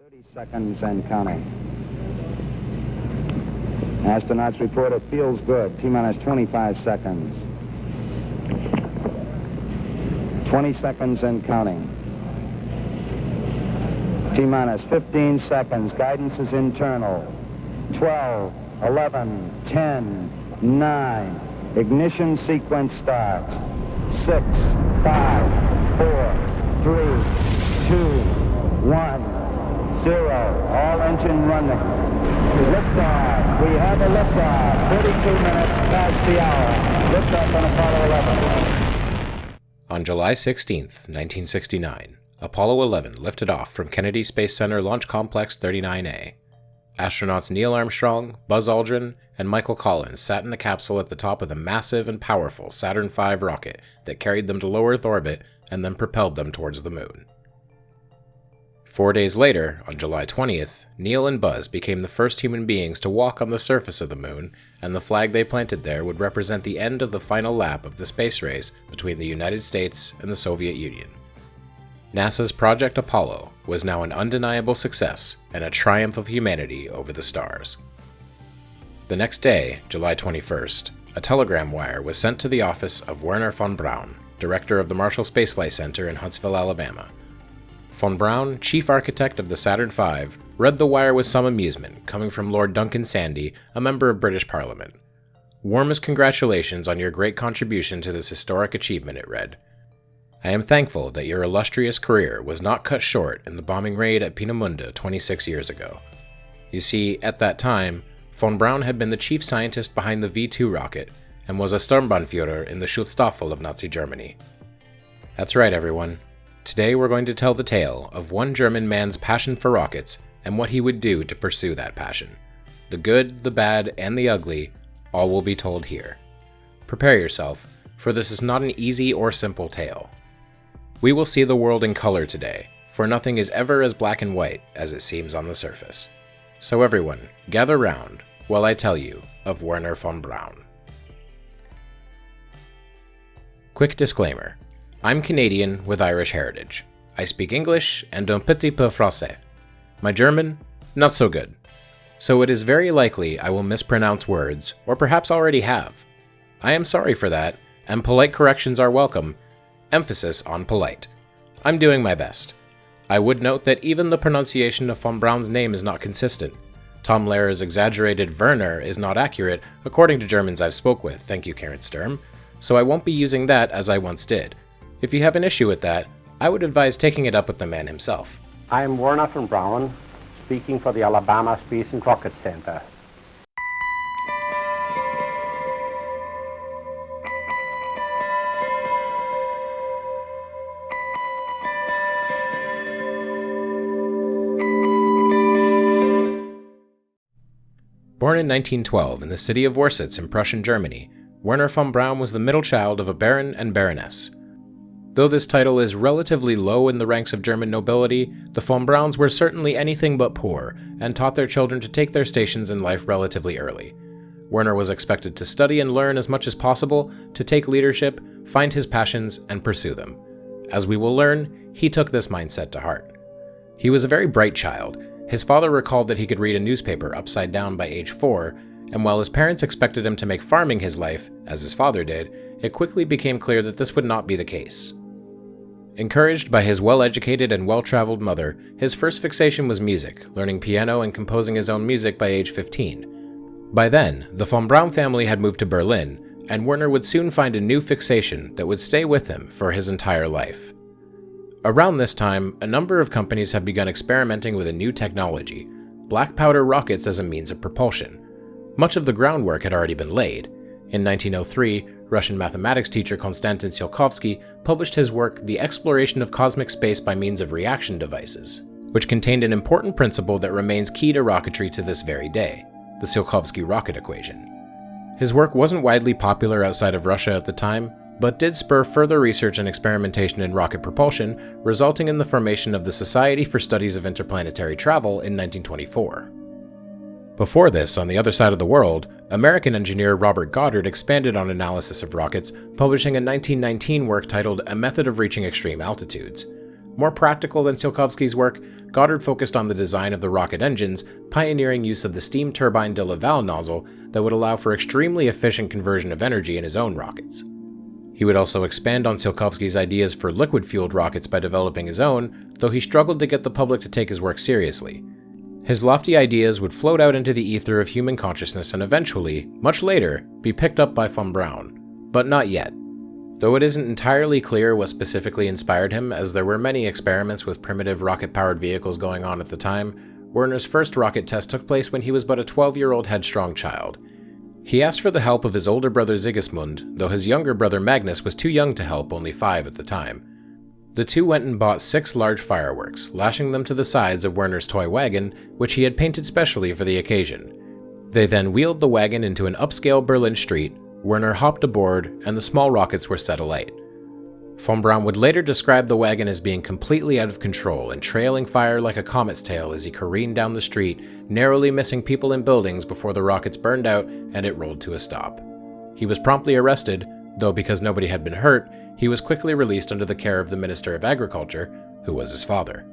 30 seconds and counting. Astronauts report it feels good. T-minus 25 seconds. 20 seconds and counting. T-minus 15 seconds. Guidance is internal. 12, 11, 10, 9. Ignition sequence starts. 6, 5, 4, 3, 2, 1. 0. All engine running. Liftoff. We have a liftoff. 32 minutes past the hour. Liftoff on Apollo 11. On July 16th, 1969, Apollo 11 lifted off from Kennedy Space Center Launch Complex 39A. Astronauts Neil Armstrong, Buzz Aldrin, and Michael Collins sat in a capsule at the top of the massive and powerful Saturn V rocket that carried them to low Earth orbit and then propelled them towards the moon. 4 days later, on July 20th, Neil and Buzz became the first human beings to walk on the surface of the moon, and the flag they planted there would represent the end of the final lap of the space race between the United States and the Soviet Union. NASA's Project Apollo was now an undeniable success and a triumph of humanity over the stars. The next day, July 21st, a telegram wire was sent to the office of Wernher von Braun, director of the Marshall Space Flight Center in Huntsville, Alabama. Von Braun, chief architect of the Saturn V, read the wire with some amusement, coming from Lord Duncan Sandys, a member of British Parliament. "Warmest congratulations on your great contribution to this historic achievement," it read. "I am thankful that your illustrious career was not cut short in the bombing raid at Peenemunde 26 years ago." You see, at that time, von Braun had been the chief scientist behind the V-2 rocket and was a Sturmbannführer in the Schutzstaffel of Nazi Germany. That's right, everyone. Today we're going to tell the tale of one German man's passion for rockets and what he would do to pursue that passion. The good, the bad, and the ugly, all will be told here. Prepare yourself, for this is not an easy or simple tale. We will see the world in color today, for nothing is ever as black and white as it seems on the surface. So everyone, gather round while I tell you of Wernher von Braun. Quick disclaimer. I'm Canadian with Irish heritage. I speak English and un petit peu français. My German, not so good. So it is very likely I will mispronounce words, or perhaps already have. I am sorry for that, and polite corrections are welcome. Emphasis on polite. I'm doing my best. I would note that even the pronunciation of von Braun's name is not consistent. Tom Lehrer's exaggerated Werner is not accurate, according to Germans I've spoke with, thank you Karen Sturm, so I won't be using that as I once did. If you have an issue with that, I would advise taking it up with the man himself. I am Wernher von Braun, speaking for the Alabama Space and Rocket Center. Born in 1912 in the city of Worsitz in Prussian Germany, Wernher von Braun was the middle child of a baron and baroness. Though this title is relatively low in the ranks of German nobility, the von Brauns were certainly anything but poor, and taught their children to take their stations in life relatively early. Wernher was expected to study and learn as much as possible, to take leadership, find his passions, and pursue them. As we will learn, he took this mindset to heart. He was a very bright child. His father recalled that he could read a newspaper upside down by age 4, and while his parents expected him to make farming his life, as his father did, it quickly became clear that this would not be the case. Encouraged by his well-educated and well-traveled mother, his first fixation was music, learning piano and composing his own music by age 15. By then, the von Braun family had moved to Berlin, and Wernher would soon find a new fixation that would stay with him for his entire life. Around this time, a number of companies had begun experimenting with a new technology, black powder rockets as a means of propulsion. Much of the groundwork had already been laid. In 1903, Russian mathematics teacher Konstantin Tsiolkovsky published his work The Exploration of Cosmic Space by Means of Reaction Devices, which contained an important principle that remains key to rocketry to this very day, the Tsiolkovsky rocket equation. His work wasn't widely popular outside of Russia at the time, but did spur further research and experimentation in rocket propulsion, resulting in the formation of the Society for Studies of Interplanetary Travel in 1924. Before this, on the other side of the world, American engineer Robert Goddard expanded on analysis of rockets, publishing a 1919 work titled A Method of Reaching Extreme Altitudes. More practical than Tsiolkovsky's work, Goddard focused on the design of the rocket engines, pioneering use of the steam turbine de Laval nozzle that would allow for extremely efficient conversion of energy in his own rockets. He would also expand on Tsiolkovsky's ideas for liquid-fueled rockets by developing his own, though he struggled to get the public to take his work seriously. His lofty ideas would float out into the ether of human consciousness and eventually, much later, be picked up by von Braun. But not yet. Though it isn't entirely clear what specifically inspired him, as there were many experiments with primitive rocket-powered vehicles going on at the time, Wernher's first rocket test took place when he was but a 12-year-old headstrong child. He asked for the help of his older brother Sigismund, though his younger brother Magnus was too young to help, only 5 at the time. The two went and bought 6 large fireworks, lashing them to the sides of Wernher's toy wagon, which he had painted specially for the occasion. They then wheeled the wagon into an upscale Berlin street. Wernher hopped aboard, and the small rockets were set alight. Von Braun would later describe the wagon as being completely out of control and trailing fire like a comet's tail as he careened down the street, narrowly missing people and buildings before the rockets burned out and it rolled to a stop. He was promptly arrested, though because nobody had been hurt, he was quickly released under the care of the Minister of Agriculture, who was his father.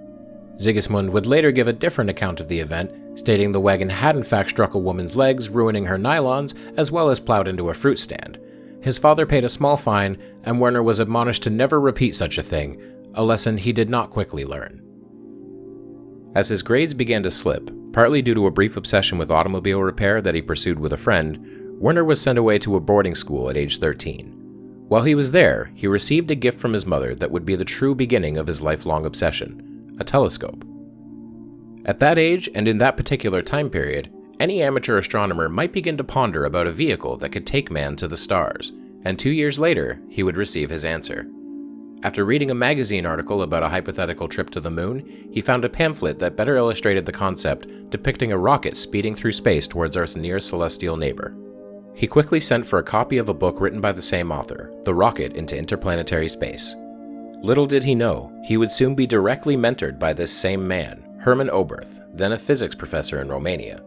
Sigismund would later give a different account of the event, stating the wagon had in fact struck a woman's legs, ruining her nylons, as well as plowed into a fruit stand. His father paid a small fine, and Wernher was admonished to never repeat such a thing, a lesson he did not quickly learn. As his grades began to slip, partly due to a brief obsession with automobile repair that he pursued with a friend, Wernher was sent away to a boarding school at age 13. While he was there, he received a gift from his mother that would be the true beginning of his lifelong obsession: a telescope. At that age, and in that particular time period, any amateur astronomer might begin to ponder about a vehicle that could take man to the stars, and 2 years later, he would receive his answer. After reading a magazine article about a hypothetical trip to the moon, he found a pamphlet that better illustrated the concept, depicting a rocket speeding through space towards Earth's nearest celestial neighbor. He quickly sent for a copy of a book written by the same author, The Rocket into Interplanetary Space. Little did he know, he would soon be directly mentored by this same man, Hermann Oberth, then a physics professor in Romania.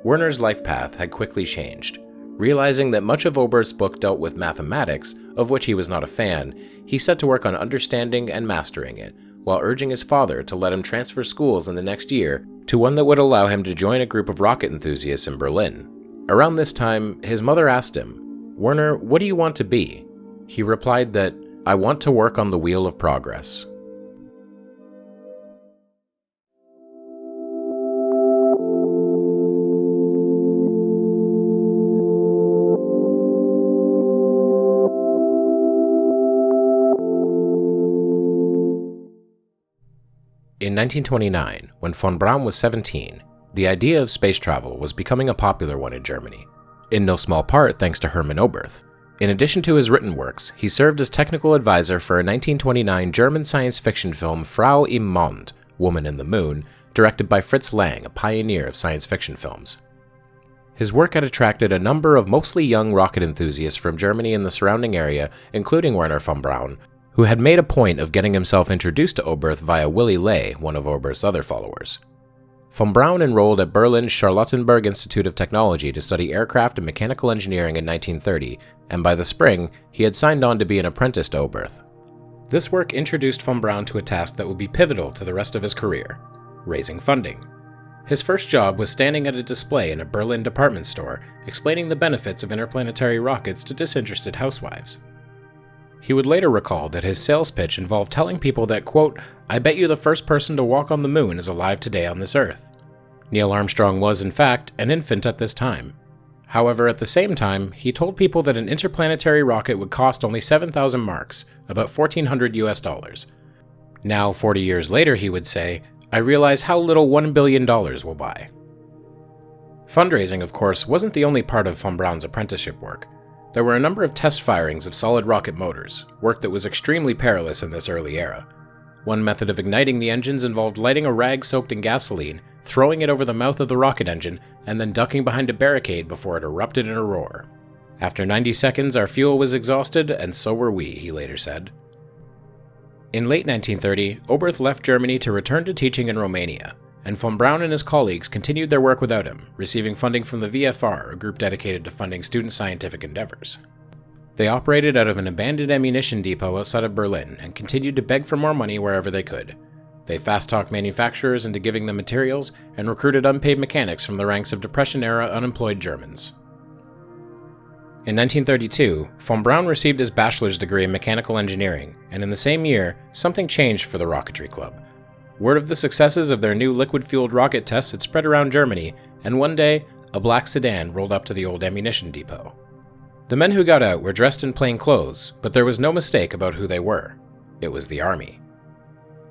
Wernher's life path had quickly changed. Realizing that much of Oberth's book dealt with mathematics, of which he was not a fan, he set to work on understanding and mastering it, while urging his father to let him transfer schools in the next year to one that would allow him to join a group of rocket enthusiasts in Berlin. Around this time, his mother asked him, "Wernher, what do you want to be?" He replied that, "I want to work on the wheel of progress." In 1929, when von Braun was 17, the idea of space travel was becoming a popular one in Germany, in no small part thanks to Hermann Oberth. In addition to his written works, he served as technical advisor for a 1929 German science fiction film Frau im Mond, Woman in the Moon, directed by Fritz Lang, a pioneer of science fiction films. His work had attracted a number of mostly young rocket enthusiasts from Germany and the surrounding area, including Wernher von Braun, who had made a point of getting himself introduced to Oberth via Willy Ley, one of Oberth's other followers. Von Braun enrolled at Berlin's Charlottenburg Institute of Technology to study aircraft and mechanical engineering in 1930, and by the spring, he had signed on to be an apprentice to Oberth. This work introduced von Braun to a task that would be pivotal to the rest of his career: raising funding. His first job was standing at a display in a Berlin department store, explaining the benefits of interplanetary rockets to disinterested housewives. He would later recall that his sales pitch involved telling people that, quote, "I bet you the first person to walk on the moon is alive today on this Earth." Neil Armstrong was, in fact, an infant at this time. However, at the same time, he told people that an interplanetary rocket would cost only 7,000 marks, about $1,400 US. Now, 40 years later, he would say, "I realize how little $1 billion will buy." Fundraising, of course, wasn't the only part of von Braun's apprenticeship work. There were a number of test firings of solid rocket motors, work that was extremely perilous in this early era. One method of igniting the engines involved lighting a rag soaked in gasoline, throwing it over the mouth of the rocket engine, and then ducking behind a barricade before it erupted in a roar. "After 90 seconds, our fuel was exhausted, and so were we," he later said. In late 1930, Oberth left Germany to return to teaching in Romania, and von Braun and his colleagues continued their work without him, receiving funding from the VFR, a group dedicated to funding student scientific endeavors. They operated out of an abandoned ammunition depot outside of Berlin and continued to beg for more money wherever they could. They fast-talked manufacturers into giving them materials and recruited unpaid mechanics from the ranks of Depression-era unemployed Germans. In 1932, von Braun received his bachelor's degree in mechanical engineering, and in the same year, something changed for the Rocketry Club. Word of the successes of their new liquid-fueled rocket tests had spread around Germany, and one day, a black sedan rolled up to the old ammunition depot. The men who got out were dressed in plain clothes, but there was no mistake about who they were. It was the Army.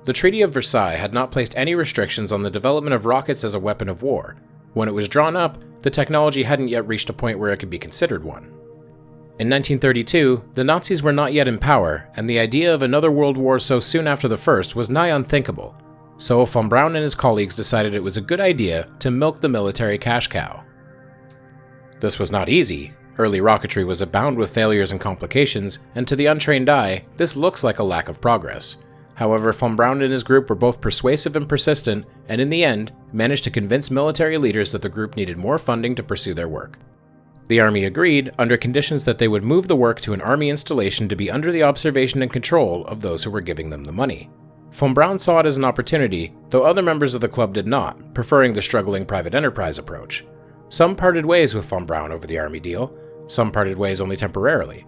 The Treaty of Versailles had not placed any restrictions on the development of rockets as a weapon of war. When it was drawn up, the technology hadn't yet reached a point where it could be considered one. In 1932, the Nazis were not yet in power, and the idea of another world war so soon after the first was nigh unthinkable. So von Braun and his colleagues decided it was a good idea to milk the military cash cow. This was not easy. Early rocketry was abound with failures and complications, and to the untrained eye, this looks like a lack of progress. However, von Braun and his group were both persuasive and persistent, and in the end, managed to convince military leaders that the group needed more funding to pursue their work. The Army agreed, under conditions that they would move the work to an Army installation to be under the observation and control of those who were giving them the money. Von Braun saw it as an opportunity, though other members of the club did not, preferring the struggling private enterprise approach. Some parted ways with von Braun over the Army deal, some parted ways only temporarily.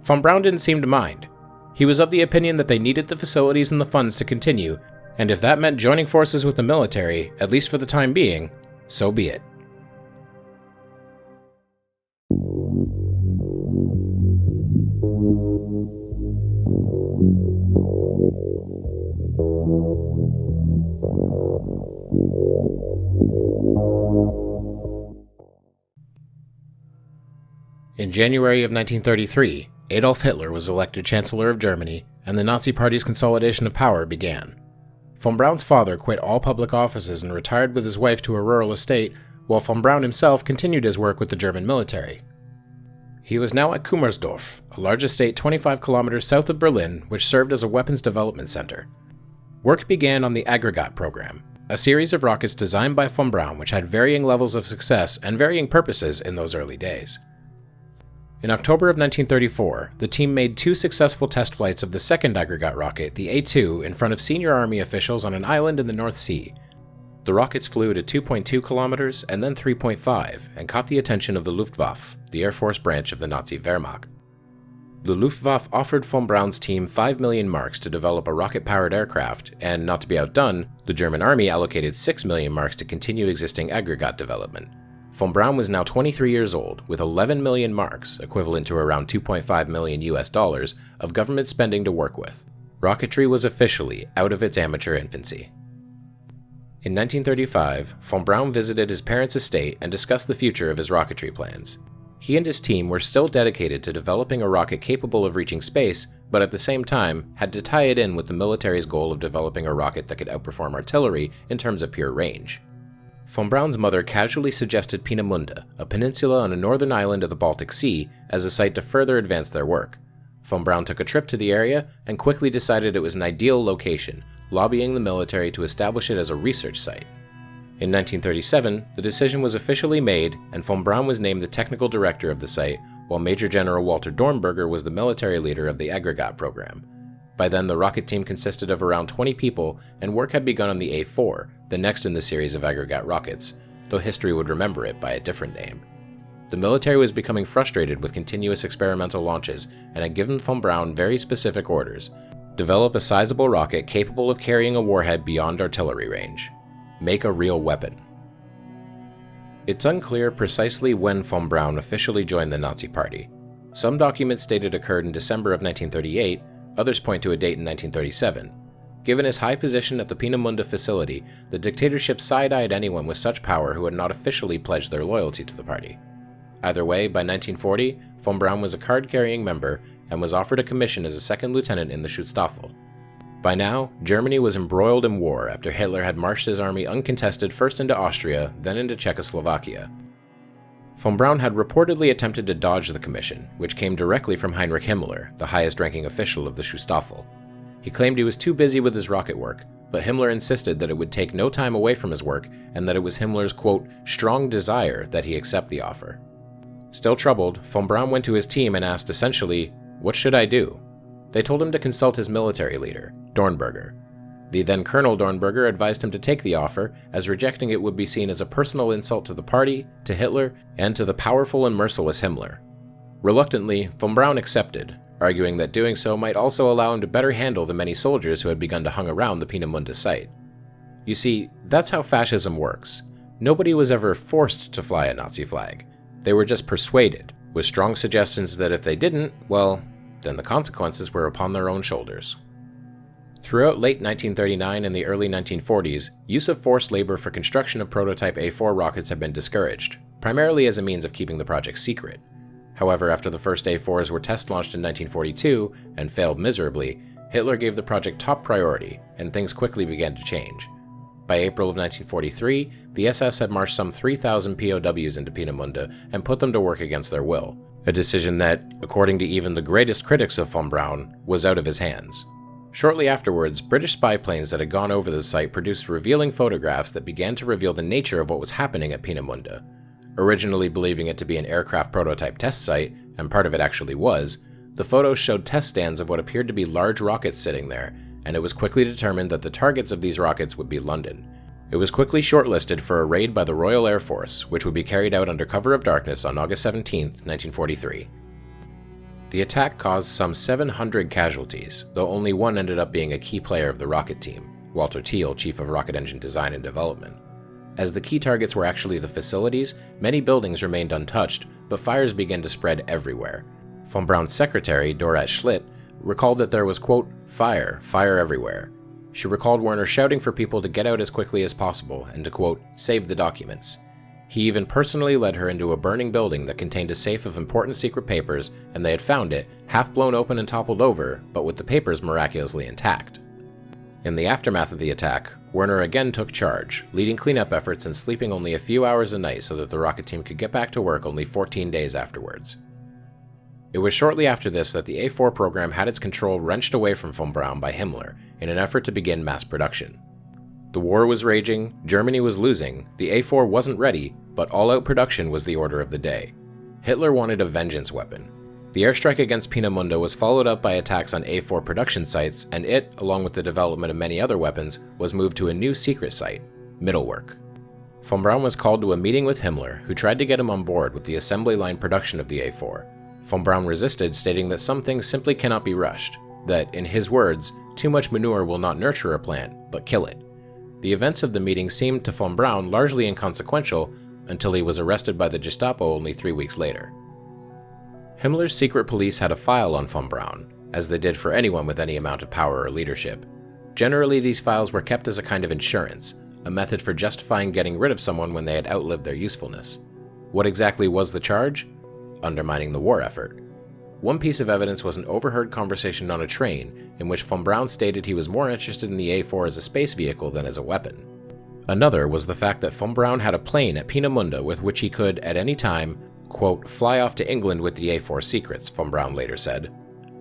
Von Braun didn't seem to mind. He was of the opinion that they needed the facilities and the funds to continue, and if that meant joining forces with the military, at least for the time being, so be it. In January of 1933, Adolf Hitler was elected Chancellor of Germany, and the Nazi Party's consolidation of power began. Von Braun's father quit all public offices and retired with his wife to a rural estate, while von Braun himself continued his work with the German military. He was now at Kummersdorf, a large estate 25 kilometers south of Berlin, which served as a weapons development center. Work began on the Aggregat program, a series of rockets designed by von Braun which had varying levels of success and varying purposes in those early days. In October of 1934, the team made 2 successful test flights of the second Aggregat rocket, the A-2, in front of senior Army officials on an island in the North Sea. The rockets flew at 2.2 kilometers and then 3.5 and caught the attention of the Luftwaffe, the Air Force branch of the Nazi Wehrmacht. The Luftwaffe offered von Braun's team 5 million marks to develop a rocket-powered aircraft, and not to be outdone, the German Army allocated 6 million marks to continue existing Aggregat development. Von Braun was now 23 years old, with 11 million marks, equivalent to around $2.5 million US, of government spending to work with. Rocketry was officially out of its amateur infancy. In 1935, von Braun visited his parents' estate and discussed the future of his rocketry plans. He and his team were still dedicated to developing a rocket capable of reaching space, but at the same time had to tie it in with the military's goal of developing a rocket that could outperform artillery in terms of pure range. Von Braun's mother casually suggested Peenemunde, a peninsula on a northern island of the Baltic Sea, as a site to further advance their work. Von Braun took a trip to the area and quickly decided it was an ideal location, lobbying the military to establish it as a research site. In 1937, the decision was officially made, and von Braun was named the technical director of the site, while Major General Walter Dornberger was the military leader of the Aggregat program. By then, the rocket team consisted of around 20 people, and work had begun on the A-4, the next in the series of Aggregat rockets, though history would remember it by a different name. The military was becoming frustrated with continuous experimental launches and had given von Braun very specific orders: develop a sizable rocket capable of carrying a warhead beyond artillery range. Make a real weapon. It's unclear precisely when von Braun officially joined the Nazi Party. Some documents state it occurred in December of 1938, others point to a date in 1937. Given his high position at the Peenemunde facility, the dictatorship side-eyed anyone with such power who had not officially pledged their loyalty to the party. Either way, by 1940, von Braun was a card-carrying member and was offered a commission as a second lieutenant in the Schutzstaffel. By now, Germany was embroiled in war after Hitler had marched his army uncontested first into Austria, then into Czechoslovakia. Von Braun had reportedly attempted to dodge the commission, which came directly from Heinrich Himmler, the highest-ranking official of the Schutzstaffel. He claimed he was too busy with his rocket work, but Himmler insisted that it would take no time away from his work and that it was Himmler's, quote, strong desire that he accept the offer. Still troubled, von Braun went to his team and asked essentially, "What should I do?" They told him to consult his military leader, Dornberger. The then Colonel Dornberger advised him to take the offer, as rejecting it would be seen as a personal insult to the party, to Hitler, and to the powerful and merciless Himmler. Reluctantly, von Braun accepted, arguing that doing so might also allow him to better handle the many soldiers who had begun to hang around the Peenemunde site. You see, that's how fascism works. Nobody was ever forced to fly a Nazi flag. They were just persuaded, with strong suggestions that if they didn't, well, then the consequences were upon their own shoulders. Throughout late 1939 and the early 1940s, use of forced labor for construction of prototype A4 rockets had been discouraged, primarily as a means of keeping the project secret. However, after the first A4s were test launched in 1942 and failed miserably, Hitler gave the project top priority, and things quickly began to change. By April of 1943, the SS had marched some 3,000 POWs into Peenemunde and put them to work against their will, a decision that, according to even the greatest critics of von Braun, was out of his hands. Shortly afterwards, British spy planes that had gone over the site produced revealing photographs that began to reveal the nature of what was happening at Peenemunde. Originally believing it to be an aircraft prototype test site, and part of it actually was, the photos showed test stands of what appeared to be large rockets sitting there, and it was quickly determined that the targets of these rockets would be London. It was quickly shortlisted for a raid by the Royal Air Force, which would be carried out under cover of darkness on August 17, 1943. The attack caused some 700 casualties, though only one ended up being a key player of the rocket team, Walter Thiel, Chief of Rocket Engine Design and Development. As the key targets were actually the facilities, many buildings remained untouched, but fires began to spread everywhere. Von Braun's secretary, Dorat Schlitt, recalled that there was, quote, fire everywhere. She recalled Wernher shouting for people to get out as quickly as possible and to, quote, save the documents. He even personally led her into a burning building that contained a safe of important secret papers, and they had found it, half blown open and toppled over, but with the papers miraculously intact. In the aftermath of the attack, Wernher again took charge, leading cleanup efforts and sleeping only a few hours a night so that the rocket team could get back to work only 14 days afterwards. It was shortly after this that the A4 program had its control wrenched away from von Braun by Himmler in an effort to begin mass production. The war was raging, Germany was losing, the A4 wasn't ready, but all-out production was the order of the day. Hitler wanted a vengeance weapon. The airstrike against Peenemunde was followed up by attacks on A4 production sites, and it, along with the development of many other weapons, was moved to a new secret site, Mittelwerk. Von Braun was called to a meeting with Himmler, who tried to get him on board with the assembly line production of the A4. Von Braun resisted, stating that some things simply cannot be rushed, that, in his words, too much manure will not nurture a plant, but kill it. The events of the meeting seemed to von Braun largely inconsequential until he was arrested by the Gestapo only 3 weeks later. Himmler's secret police had a file on von Braun, as they did for anyone with any amount of power or leadership. Generally, these files were kept as a kind of insurance, a method for justifying getting rid of someone when they had outlived their usefulness. What exactly was the charge? Undermining the war effort. One piece of evidence was an overheard conversation on a train in which von Braun stated he was more interested in the A4 as a space vehicle than as a weapon. Another was the fact that von Braun had a plane at Peenemunde with which he could, at any time, quote, fly off to England with the A4 secrets, von Braun later said.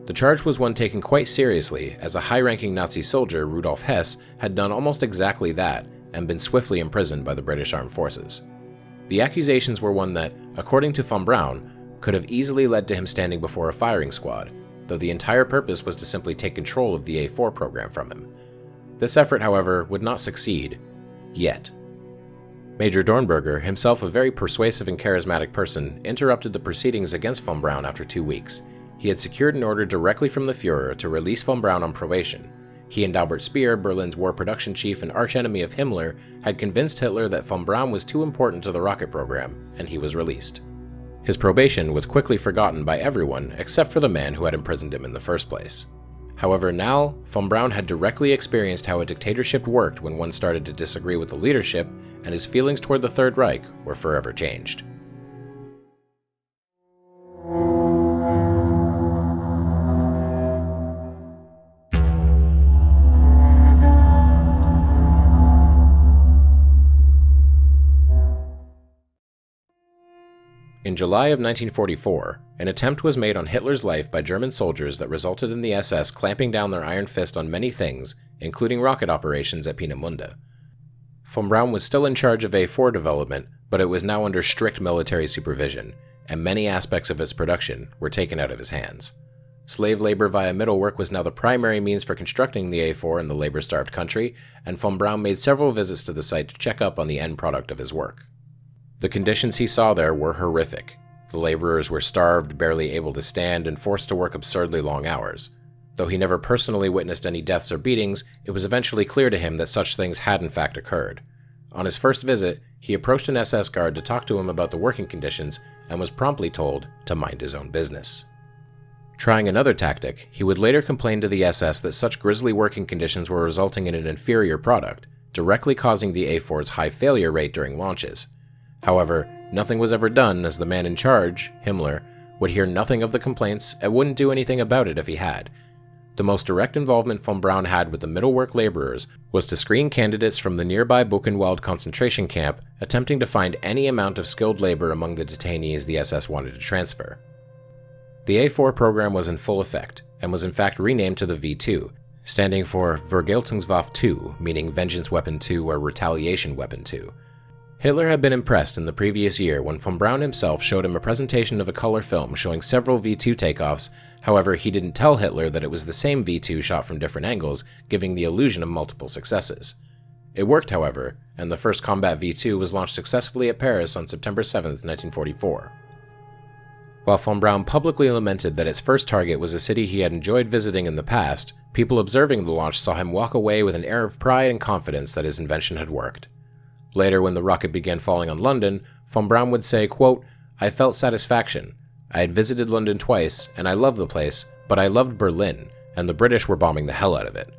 The charge was one taken quite seriously, as a high-ranking Nazi soldier, Rudolf Hess, had done almost exactly that and been swiftly imprisoned by the British Armed Forces. The accusations were one that, according to von Braun, could have easily led to him standing before a firing squad, though the entire purpose was to simply take control of the A4 program from him. This effort, however, would not succeed, yet. Major Dornberger, himself a very persuasive and charismatic person, interrupted the proceedings against von Braun after 2 weeks. He had secured an order directly from the Führer to release von Braun on probation. He and Albert Speer, Berlin's war production chief and archenemy of Himmler, had convinced Hitler that von Braun was too important to the rocket program, and he was released. His probation was quickly forgotten by everyone except for the man who had imprisoned him in the first place. However, now, von Braun had directly experienced how a dictatorship worked when one started to disagree with the leadership, and his feelings toward the Third Reich were forever changed. In July of 1944, an attempt was made on Hitler's life by German soldiers that resulted in the SS clamping down their iron fist on many things, including rocket operations at Peenemunde. Von Braun was still in charge of A4 development, but it was now under strict military supervision, and many aspects of its production were taken out of his hands. Slave labor via middlework was now the primary means for constructing the A4 in the labor-starved country, and von Braun made several visits to the site to check up on the end product of his work. The conditions he saw there were horrific. The laborers were starved, barely able to stand, and forced to work absurdly long hours. Though he never personally witnessed any deaths or beatings, it was eventually clear to him that such things had in fact occurred. On his first visit, he approached an SS guard to talk to him about the working conditions and was promptly told to mind his own business. Trying another tactic, he would later complain to the SS that such grisly working conditions were resulting in an inferior product, directly causing the A4's high failure rate during launches. However, nothing was ever done as the man in charge, Himmler, would hear nothing of the complaints and wouldn't do anything about it if he had. The most direct involvement von Braun had with the middlework laborers was to screen candidates from the nearby Buchenwald concentration camp, attempting to find any amount of skilled labor among the detainees the SS wanted to transfer. The A4 program was in full effect, and was in fact renamed to the V2, standing for Vergeltungswaffe 2, meaning Vengeance Weapon 2 or Retaliation Weapon 2. Hitler had been impressed in the previous year when von Braun himself showed him a presentation of a color film showing several V2 takeoffs. However, he didn't tell Hitler that it was the same V2 shot from different angles, giving the illusion of multiple successes. It worked, however, and the first combat V2 was launched successfully at Paris on September 7, 1944. While von Braun publicly lamented that its first target was a city he had enjoyed visiting in the past, people observing the launch saw him walk away with an air of pride and confidence that his invention had worked. Later, when the rocket began falling on London, von Braun would say, quote, "I felt satisfaction. I had visited London twice, and I loved the place, but I loved Berlin, and the British were bombing the hell out of it."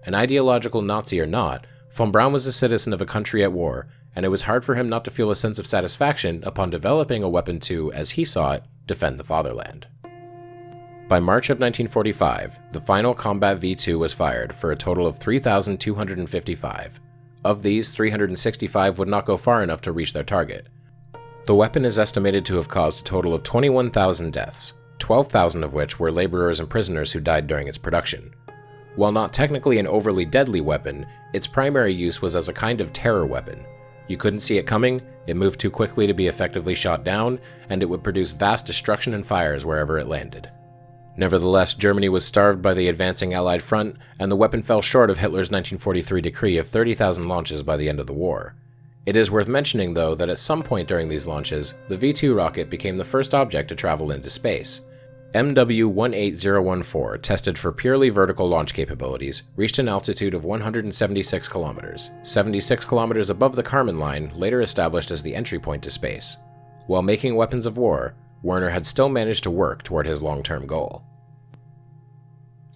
An ideological Nazi or not, von Braun was a citizen of a country at war, and it was hard for him not to feel a sense of satisfaction upon developing a weapon to, as he saw it, defend the fatherland. By March of 1945, the final combat V2 was fired for a total of 3,255. Of these, 365 would not go far enough to reach their target. The weapon is estimated to have caused a total of 21,000 deaths, 12,000 of which were laborers and prisoners who died during its production. While not technically an overly deadly weapon, its primary use was as a kind of terror weapon. You couldn't see it coming, it moved too quickly to be effectively shot down, and it would produce vast destruction and fires wherever it landed. Nevertheless, Germany was starved by the advancing Allied front, and the weapon fell short of Hitler's 1943 decree of 30,000 launches by the end of the war. It is worth mentioning, though, that at some point during these launches, the V2 rocket became the first object to travel into space. MW18014, tested for purely vertical launch capabilities, reached an altitude of 176 kilometers, 76 kilometers above the Kármán line, later established as the entry point to space. While making weapons of war, Wernher had still managed to work toward his long-term goal.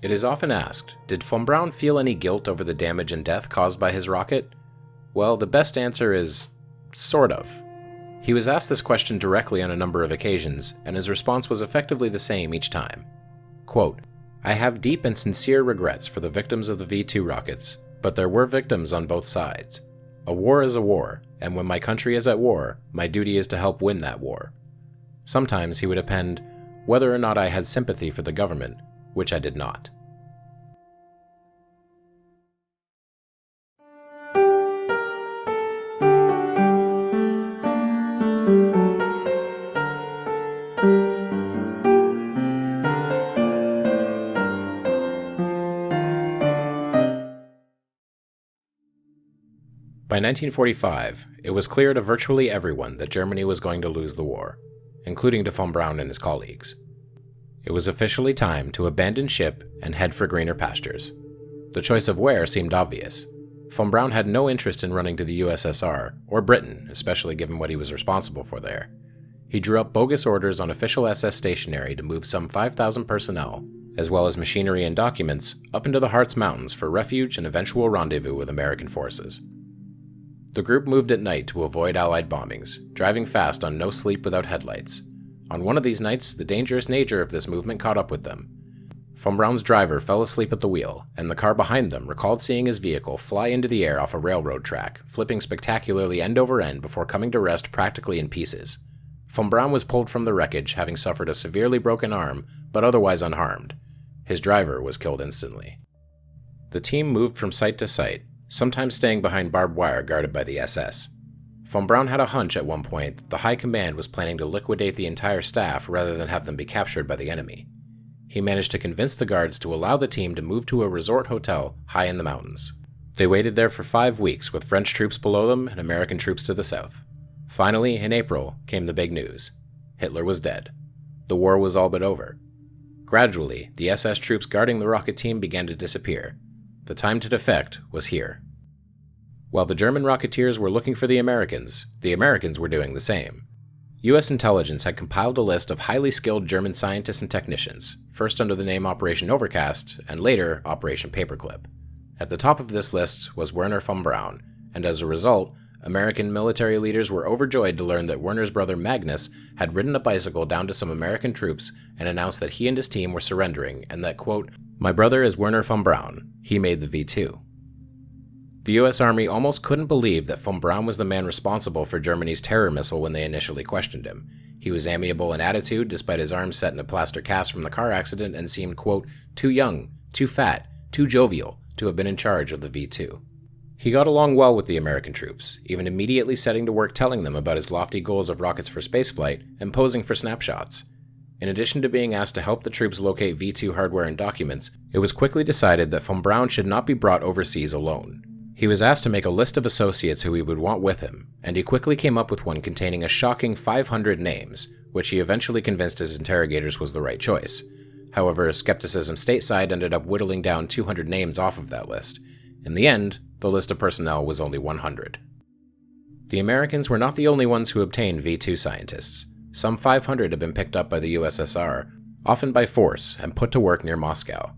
It is often asked, did von Braun feel any guilt over the damage and death caused by his rocket? Well, the best answer is, sort of. He was asked this question directly on a number of occasions, and his response was effectively the same each time. Quote, "I have deep and sincere regrets for the victims of the V2 rockets, but there were victims on both sides. A war is a war, and when my country is at war, my duty is to help win that war." Sometimes he would append, "whether or not I had sympathy for the government, which I did not." By 1945, it was clear to virtually everyone that Germany was going to lose the war, including to von Braun and his colleagues. It was officially time to abandon ship and head for greener pastures. The choice of where seemed obvious. Von Braun had no interest in running to the USSR, or Britain, especially given what he was responsible for there. He drew up bogus orders on official SS stationery to move some 5,000 personnel, as well as machinery and documents, up into the Harz Mountains for refuge and eventual rendezvous with American forces. The group moved at night to avoid Allied bombings, driving fast on no sleep without headlights. On one of these nights, the dangerous nature of this movement caught up with them. Von Braun's driver fell asleep at the wheel, and the car behind them recalled seeing his vehicle fly into the air off a railroad track, flipping spectacularly end over end before coming to rest practically in pieces. Von Braun was pulled from the wreckage, having suffered a severely broken arm, but otherwise unharmed. His driver was killed instantly. The team moved from site to site, sometimes staying behind barbed wire guarded by the SS. Von Braun had a hunch at one point that the High Command was planning to liquidate the entire staff rather than have them be captured by the enemy. He managed to convince the guards to allow the team to move to a resort hotel high in the mountains. They waited there for 5 weeks with French troops below them and American troops to the south. Finally, in April, came the big news. Hitler was dead. The war was all but over. Gradually, the SS troops guarding the rocket team began to disappear. The time to defect was here. While the German rocketeers were looking for the Americans were doing the same. U.S. intelligence had compiled a list of highly skilled German scientists and technicians, first under the name Operation Overcast, and later Operation Paperclip. At the top of this list was Wernher von Braun, and as a result, American military leaders were overjoyed to learn that Werner's brother Magnus had ridden a bicycle down to some American troops and announced that he and his team were surrendering, and that, quote, "My brother is Wernher von Braun. He made the V2. The U.S. Army almost couldn't believe that von Braun was the man responsible for Germany's terror missile when they initially questioned him. He was amiable in attitude despite his arms set in a plaster cast from the car accident and seemed, quote, too young, too fat, too jovial to have been in charge of the V2. He got along well with the American troops, even immediately setting to work telling them about his lofty goals of rockets for spaceflight and posing for snapshots. In addition to being asked to help the troops locate V2 hardware and documents, it was quickly decided that von Braun should not be brought overseas alone. He was asked to make a list of associates who he would want with him, and he quickly came up with one containing a shocking 500 names, which he eventually convinced his interrogators was the right choice. However, skepticism stateside ended up whittling down 200 names off of that list. In the end, the list of personnel was only 100. The Americans were not the only ones who obtained V2 scientists. Some 500 had been picked up by the USSR, often by force, and put to work near Moscow.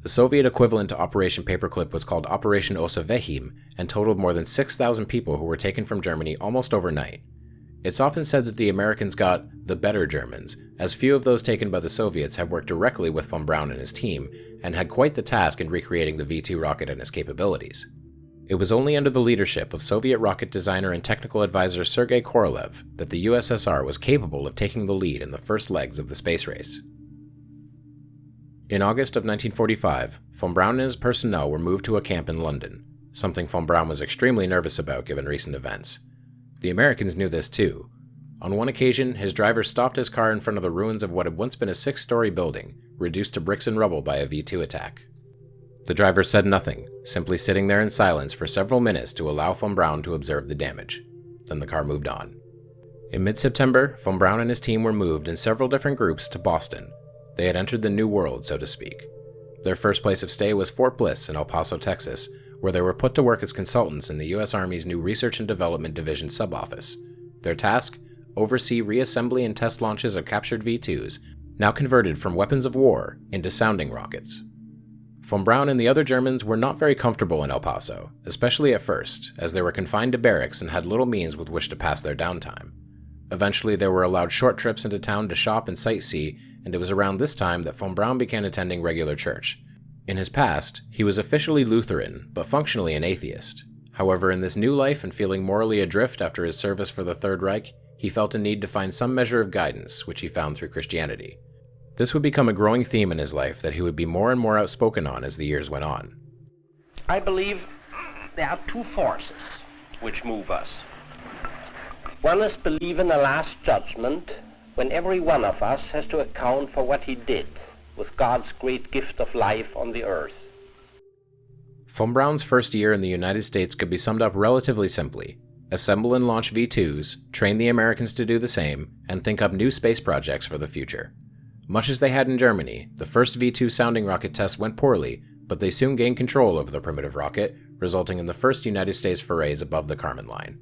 The Soviet equivalent to Operation Paperclip was called Operation Osavehim and totaled more than 6,000 people who were taken from Germany almost overnight. It's often said that the Americans got the better Germans, as few of those taken by the Soviets had worked directly with von Braun and his team, and had quite the task in recreating the V2 rocket and its capabilities. It was only under the leadership of Soviet rocket designer and technical advisor Sergei Korolev that the USSR was capable of taking the lead in the first legs of the space race. In August of 1945, von Braun and his personnel were moved to a camp in London, something von Braun was extremely nervous about given recent events. The Americans knew this too. On one occasion, his driver stopped his car in front of the ruins of what had once been a 6-story building, reduced to bricks and rubble by a V2 attack. The driver said nothing, simply sitting there in silence for several minutes to allow von Braun to observe the damage. Then the car moved on. In mid-September, von Braun and his team were moved in several different groups to Boston. They had entered the new world, so to speak. Their first place of stay was Fort Bliss in El Paso, Texas, where they were put to work as consultants in the U.S. Army's new Research and Development Division sub-office. Their task? Oversee reassembly and test launches of captured V2s, now converted from weapons of war into sounding rockets. Von Braun and the other Germans were not very comfortable in El Paso, especially at first, as they were confined to barracks and had little means with which to pass their downtime. Eventually, they were allowed short trips into town to shop and sightsee, and it was around this time that von Braun began attending regular church. In his past, he was officially Lutheran, but functionally an atheist. However, in this new life and feeling morally adrift after his service for the Third Reich, he felt a need to find some measure of guidance, which he found through Christianity. This would become a growing theme in his life that he would be more and more outspoken on as the years went on. I believe there are 2 forces which move us. One is belief in a last judgment, when every one of us has to account for what he did with God's great gift of life on the earth. Von Braun's first year in the United States could be summed up relatively simply. Assemble and launch V2s, train the Americans to do the same, and think up new space projects for the future. Much as they had in Germany, the first V2 sounding rocket tests went poorly, but they soon gained control over the primitive rocket, resulting in the first United States forays above the Kármán line.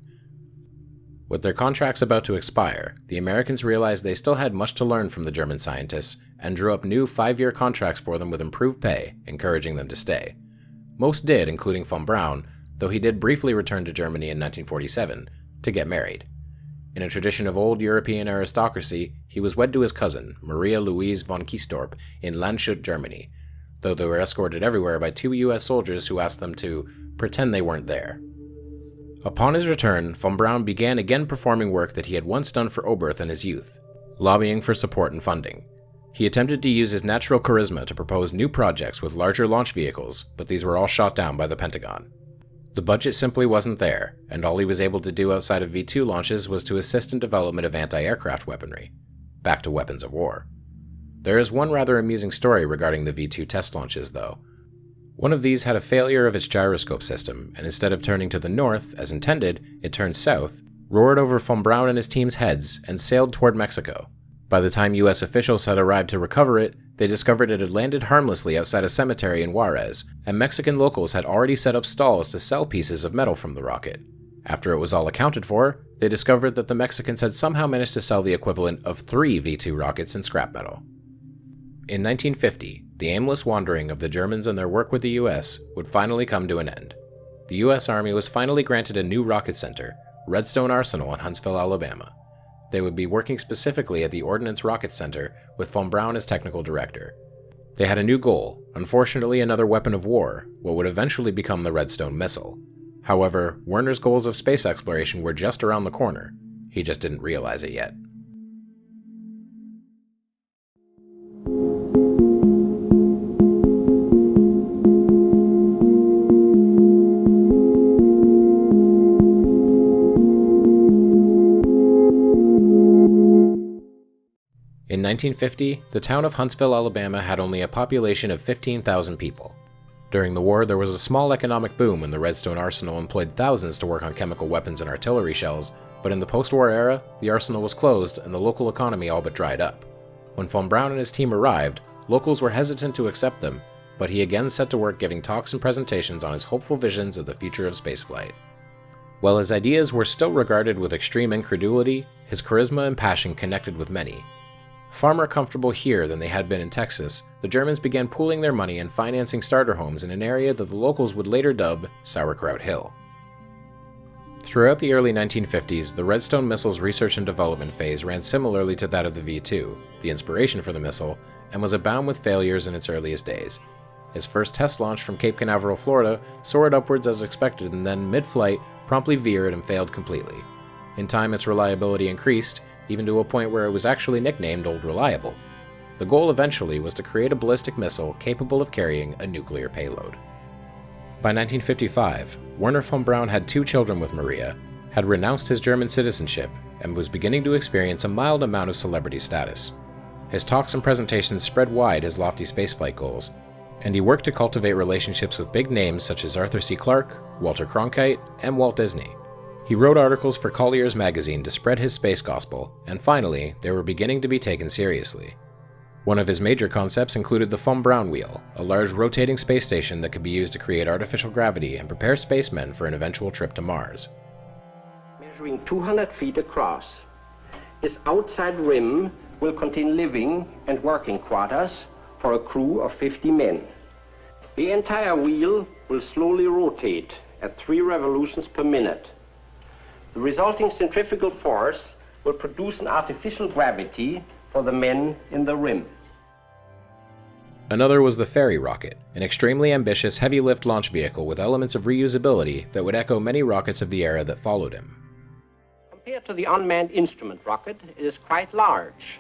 With their contracts about to expire, the Americans realized they still had much to learn from the German scientists and drew up new 5-year contracts for them with improved pay, encouraging them to stay. Most did, including von Braun, though he did briefly return to Germany in 1947 to get married. In a tradition of old European aristocracy, he was wed to his cousin, Maria Louise von Kiestorp, in Landshut, Germany, though they were escorted everywhere by 2 U.S. soldiers who asked them to pretend they weren't there. Upon his return, von Braun began again performing work that he had once done for Oberth in his youth, lobbying for support and funding. He attempted to use his natural charisma to propose new projects with larger launch vehicles, but these were all shot down by the Pentagon. The budget simply wasn't there, and all he was able to do outside of V-2 launches was to assist in development of anti-aircraft weaponry. Back to weapons of war. There is one rather amusing story regarding the V-2 test launches, though. One of these had a failure of its gyroscope system, and instead of turning to the north, as intended, it turned south, roared over von Braun and his team's heads, and sailed toward Mexico. By the time US officials had arrived to recover it, they discovered it had landed harmlessly outside a cemetery in Juarez, and Mexican locals had already set up stalls to sell pieces of metal from the rocket. After it was all accounted for, they discovered that the Mexicans had somehow managed to sell the equivalent of 3 V-2 rockets in scrap metal. In 1950, the aimless wandering of the Germans and their work with the US would finally come to an end. The US Army was finally granted a new rocket center, Redstone Arsenal in Huntsville, Alabama. They would be working specifically at the Ordnance Rocket Center with von Braun as technical director. They had a new goal, unfortunately another weapon of war, what would eventually become the Redstone missile. However, Wernher's goals of space exploration were just around the corner. He just didn't realize it yet. In 1950, the town of Huntsville, Alabama had only a population of 15,000 people. During the war, there was a small economic boom when the Redstone Arsenal employed thousands to work on chemical weapons and artillery shells, but in the post-war era, the arsenal was closed and the local economy all but dried up. When von Braun and his team arrived, locals were hesitant to accept them, but he again set to work giving talks and presentations on his hopeful visions of the future of spaceflight. While his ideas were still regarded with extreme incredulity, his charisma and passion connected with many. Far more comfortable here than they had been in Texas, the Germans began pooling their money and financing starter homes in an area that the locals would later dub Sauerkraut Hill. Throughout the early 1950s, the Redstone missile's research and development phase ran similarly to that of the V-2, the inspiration for the missile, and was abound with failures in its earliest days. Its first test launch from Cape Canaveral, Florida, soared upwards as expected and then, mid-flight, promptly veered and failed completely. In time, its reliability increased, even to a point where it was actually nicknamed Old Reliable. The goal eventually was to create a ballistic missile capable of carrying a nuclear payload. By 1955, Wernher von Braun had 2 children with Maria, had renounced his German citizenship, and was beginning to experience a mild amount of celebrity status. His talks and presentations spread wide his lofty spaceflight goals, and he worked to cultivate relationships with big names such as Arthur C. Clarke, Walter Cronkite, and Walt Disney. He wrote articles for Collier's magazine to spread his space gospel, and finally, they were beginning to be taken seriously. One of his major concepts included the von Braun wheel, a large rotating space station that could be used to create artificial gravity and prepare spacemen for an eventual trip to Mars. Measuring 200 feet across, its outside rim will contain living and working quarters for a crew of 50 men. The entire wheel will slowly rotate at 3 revolutions per minute. The resulting centrifugal force will produce an artificial gravity for the men in the rim. Another was the Ferry rocket, an extremely ambitious heavy-lift launch vehicle with elements of reusability that would echo many rockets of the era that followed him. Compared to the unmanned instrument rocket, it is quite large,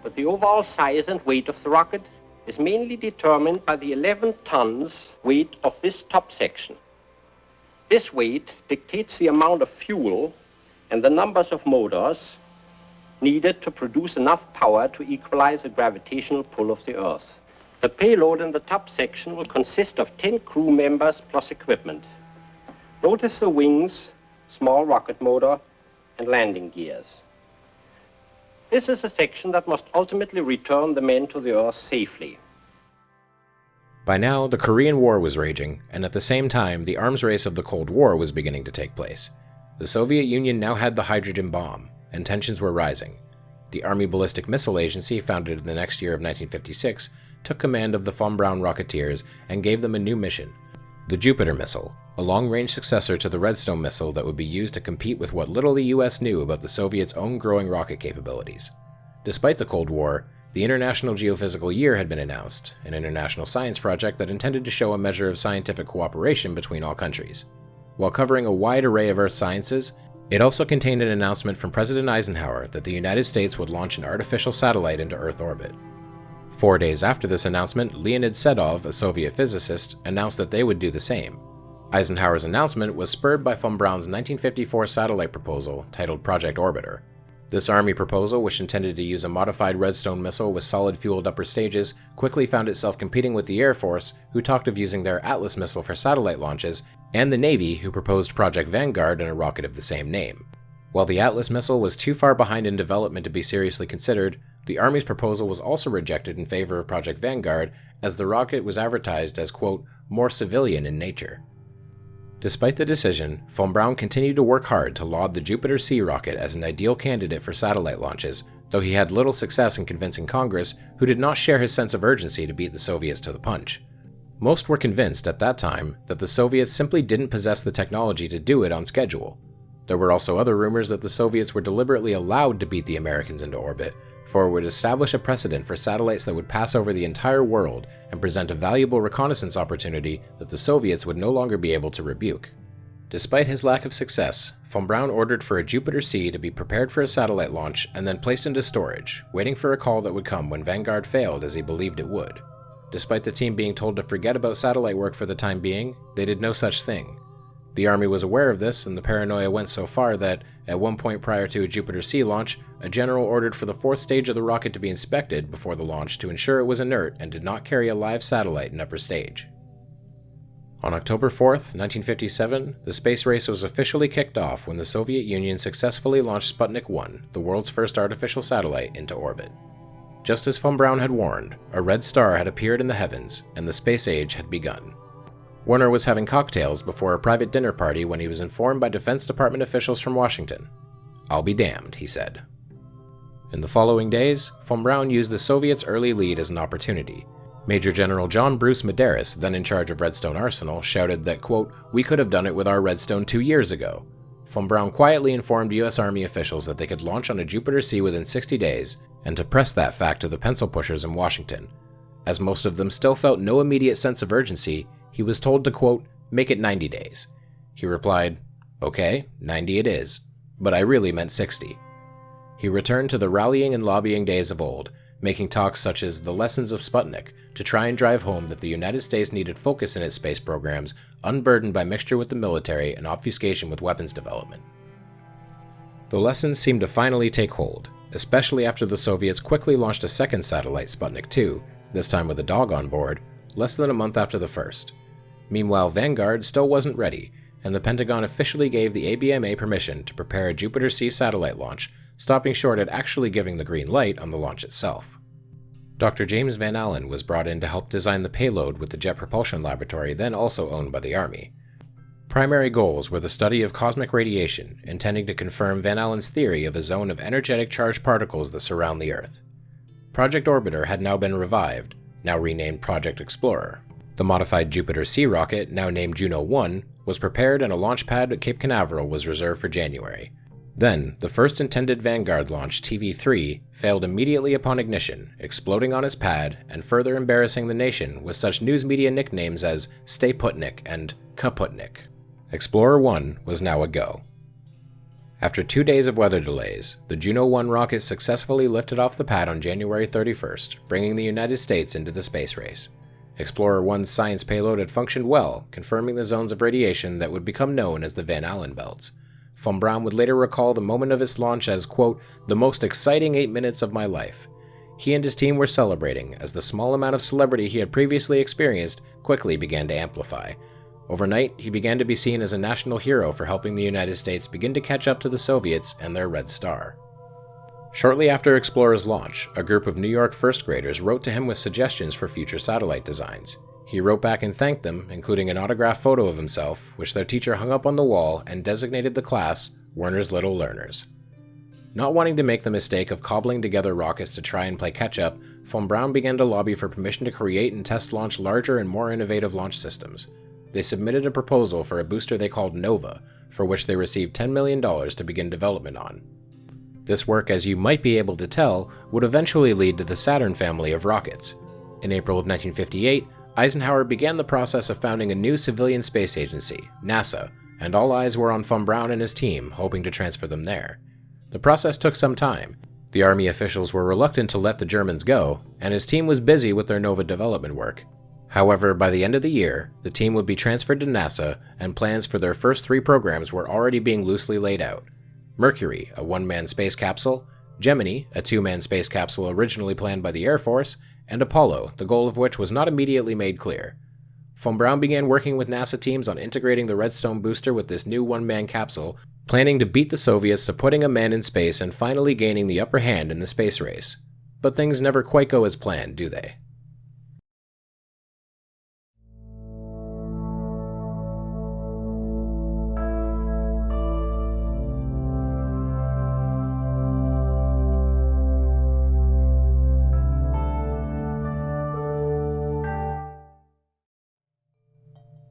but the overall size and weight of the rocket is mainly determined by the 11 tons weight of this top section. This weight dictates the amount of fuel and the numbers of motors needed to produce enough power to equalize the gravitational pull of the Earth. The payload in the top section will consist of 10 crew members plus equipment. Notice the wings, small rocket motor, and landing gears. This is a section that must ultimately return the men to the Earth safely. By now, the Korean War was raging, and at the same time, the arms race of the Cold War was beginning to take place. The Soviet Union now had the hydrogen bomb, and tensions were rising. The Army Ballistic Missile Agency, founded in the next year of 1956, took command of the von Braun Rocketeers and gave them a new mission: the Jupiter missile, a long-range successor to the Redstone missile that would be used to compete with what little the US knew about the Soviets' own growing rocket capabilities. Despite the Cold War, the International Geophysical Year had been announced, an international science project that intended to show a measure of scientific cooperation between all countries. While covering a wide array of Earth sciences, it also contained an announcement from President Eisenhower that the United States would launch an artificial satellite into Earth orbit. 4 days after this announcement, Leonid Sedov, a Soviet physicist, announced that they would do the same. Eisenhower's announcement was spurred by von Braun's 1954 satellite proposal titled Project Orbiter. This Army proposal, which intended to use a modified Redstone missile with solid-fueled upper stages, quickly found itself competing with the Air Force, who talked of using their Atlas missile for satellite launches, and the Navy, who proposed Project Vanguard and a rocket of the same name. While the Atlas missile was too far behind in development to be seriously considered, the Army's proposal was also rejected in favor of Project Vanguard, as the rocket was advertised as, quote, more civilian in nature. Despite the decision, von Braun continued to work hard to laud the Jupiter C rocket as an ideal candidate for satellite launches, though he had little success in convincing Congress, who did not share his sense of urgency to beat the Soviets to the punch. Most were convinced at that time that the Soviets simply didn't possess the technology to do it on schedule. There were also other rumors that the Soviets were deliberately allowed to beat the Americans into orbit, for it would establish a precedent for satellites that would pass over the entire world and present a valuable reconnaissance opportunity that the Soviets would no longer be able to rebuke. Despite his lack of success, von Braun ordered for a Jupiter C to be prepared for a satellite launch and then placed into storage, waiting for a call that would come when Vanguard failed as he believed it would. Despite the team being told to forget about satellite work for the time being, they did no such thing. The Army was aware of this, and the paranoia went so far that, at one point prior to a Jupiter C launch, a general ordered for the fourth stage of the rocket to be inspected before the launch to ensure it was inert and did not carry a live satellite in upper stage. On October 4th, 1957, the space race was officially kicked off when the Soviet Union successfully launched Sputnik 1, the world's first artificial satellite, into orbit. Just as von Braun had warned, a red star had appeared in the heavens, and the space age had begun. Wernher was having cocktails before a private dinner party when he was informed by Defense Department officials from Washington. "I'll be damned," he said. In the following days, von Braun used the Soviets' early lead as an opportunity. Major General John Bruce Medeiros, then in charge of Redstone Arsenal, shouted that, quote, "We could have done it with our Redstone 2 years ago." Von Braun quietly informed U.S. Army officials that they could launch on a Jupiter C within 60 days, and to press that fact to the pencil pushers in Washington. As most of them still felt no immediate sense of urgency, he was told to, quote, "make it 90 days. He replied, "Okay, 90 it is, but I really meant 60. He returned to the rallying and lobbying days of old, making talks such as the lessons of Sputnik to try and drive home that the United States needed focus in its space programs, unburdened by mixture with the military and obfuscation with weapons development. The lessons seemed to finally take hold, especially after the Soviets quickly launched a second satellite, Sputnik 2, this time with a dog on board, less than a month after the first. Meanwhile, Vanguard still wasn't ready, and the Pentagon officially gave the ABMA permission to prepare a Jupiter C satellite launch, stopping short at actually giving the green light on the launch itself. Dr. James Van Allen was brought in to help design the payload with the Jet Propulsion Laboratory, then also owned by the Army. Primary goals were the study of cosmic radiation, intending to confirm Van Allen's theory of a zone of energetic charged particles that surround the Earth. Project Orbiter had now been revived, now renamed Project Explorer. The modified Jupiter C rocket, now named Juno 1, was prepared and a launch pad at Cape Canaveral was reserved for January. Then, the first intended Vanguard launch, TV-3, failed immediately upon ignition, exploding on its pad and further embarrassing the nation with such news media nicknames as Stay Putnik and Kaputnik. Explorer 1 was now a go. After 2 days of weather delays, the Juno 1 rocket successfully lifted off the pad on January 31st, bringing the United States into the space race. Explorer 1's science payload had functioned well, confirming the zones of radiation that would become known as the Van Allen belts. Von Braun would later recall the moment of its launch as, quote, "the most exciting 8 minutes of my life." He and his team were celebrating as the small amount of celebrity he had previously experienced quickly began to amplify. Overnight, he began to be seen as a national hero for helping the United States begin to catch up to the Soviets and their Red Star. Shortly after Explorer's launch, a group of New York first graders wrote to him with suggestions for future satellite designs. He wrote back and thanked them, including an autographed photo of himself, which their teacher hung up on the wall and designated the class Werner's Little Learners. Not wanting to make the mistake of cobbling together rockets to try and play catch-up, von Braun began to lobby for permission to create and test launch larger and more innovative launch systems. They submitted a proposal for a booster they called Nova, for which they received $10 million to begin development on. This work, as you might be able to tell, would eventually lead to the Saturn family of rockets. In April of 1958, Eisenhower began the process of founding a new civilian space agency, NASA, and all eyes were on von Braun and his team, hoping to transfer them there. The process took some time. The Army officials were reluctant to let the Germans go, and his team was busy with their Nova development work. However, by the end of the year, the team would be transferred to NASA, and plans for their first 3 programs were already being loosely laid out. Mercury, a 1-man space capsule, Gemini, a 2-man space capsule originally planned by the Air Force, and Apollo, the goal of which was not immediately made clear. Von Braun began working with NASA teams on integrating the Redstone booster with this new 1-man capsule, planning to beat the Soviets to putting a man in space and finally gaining the upper hand in the space race. But things never quite go as planned, do they?